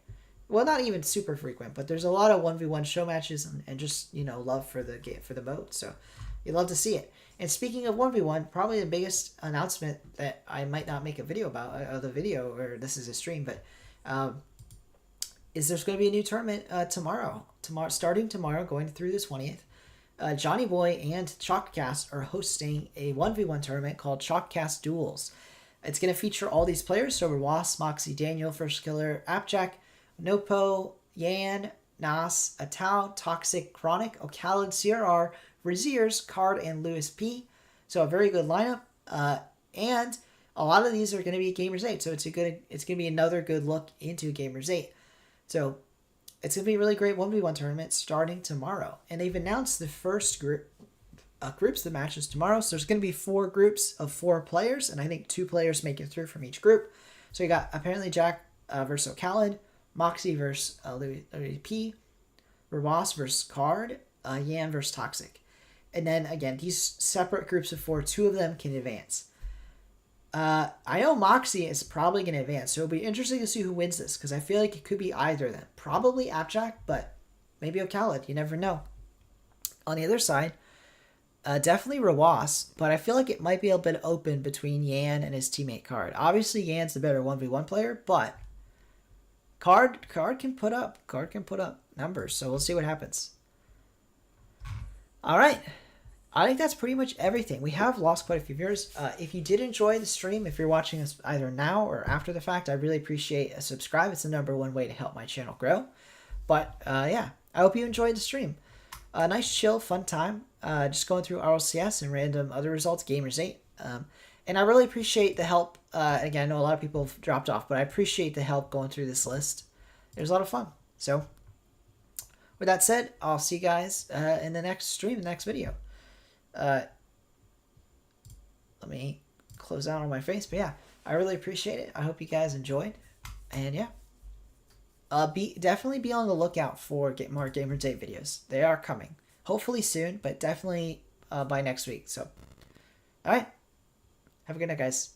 S1: well, not even super frequent, but there's a lot of 1v1 show matches and just love for the game, for the mode. So you love to see it. And speaking of 1v1, probably the biggest announcement that I might not make a video about, the video, or this is a stream, but is there's going to be a new tournament tomorrow, starting tomorrow, going through the 20th. Johnny Boy and Chalkcast are hosting a 1v1 tournament called Chalkcast Duels. It's going to feature all these players, so Rawas, Moxie, Daniel, First Killer, Appjack, Nopo, Yan, Nas, Atau, Toxic, Chronic, O'Khaled, CRR, Raziers, Card, and Lewis P. So a very good lineup. And a lot of these are going to be Gamers8. So it's going to be another good look into Gamers8. So it's going to be a really great 1v1 tournament starting tomorrow. And they've announced the first groups, the matches tomorrow. So there's going to be 4 groups of 4 players, and I think 2 players make it through from each group. So you got apparently Jack versus Khaled, Moxie versus Louis P, Rawas versus Card, Yan versus Toxic. And then again, these separate groups of 4, 2 of them can advance. I know Moxie is probably going to advance, so it'll be interesting to see who wins this, because I feel like it could be either of them. Probably Appjack, but maybe Khaled. You never know. On the other side, definitely Rawas, but I feel like it might be a bit open between Yan and his teammate Card. Obviously, Yan's the better 1v1 player, but Card can put up numbers, so we'll see what happens. All right. I think that's pretty much everything. We have lost quite a few viewers. If you did enjoy the stream, if you're watching us either now or after the fact, I really appreciate a subscribe. It's the #1 way to help my channel grow. But yeah, I hope you enjoyed the stream. Nice, chill, fun time. Just going through RLCS and random other results, Gamers8. And I really appreciate the help. Again, I know a lot of people have dropped off, but I appreciate the help going through this list. It was a lot of fun. So with that said, I'll see you guys in the next stream, the next video. Let me close out on my face, but yeah, I really appreciate it. I hope you guys enjoyed, and yeah, definitely be on the lookout for more Gamers8 videos. They are coming, hopefully soon, but definitely by next week. So, all right, have a good night, guys.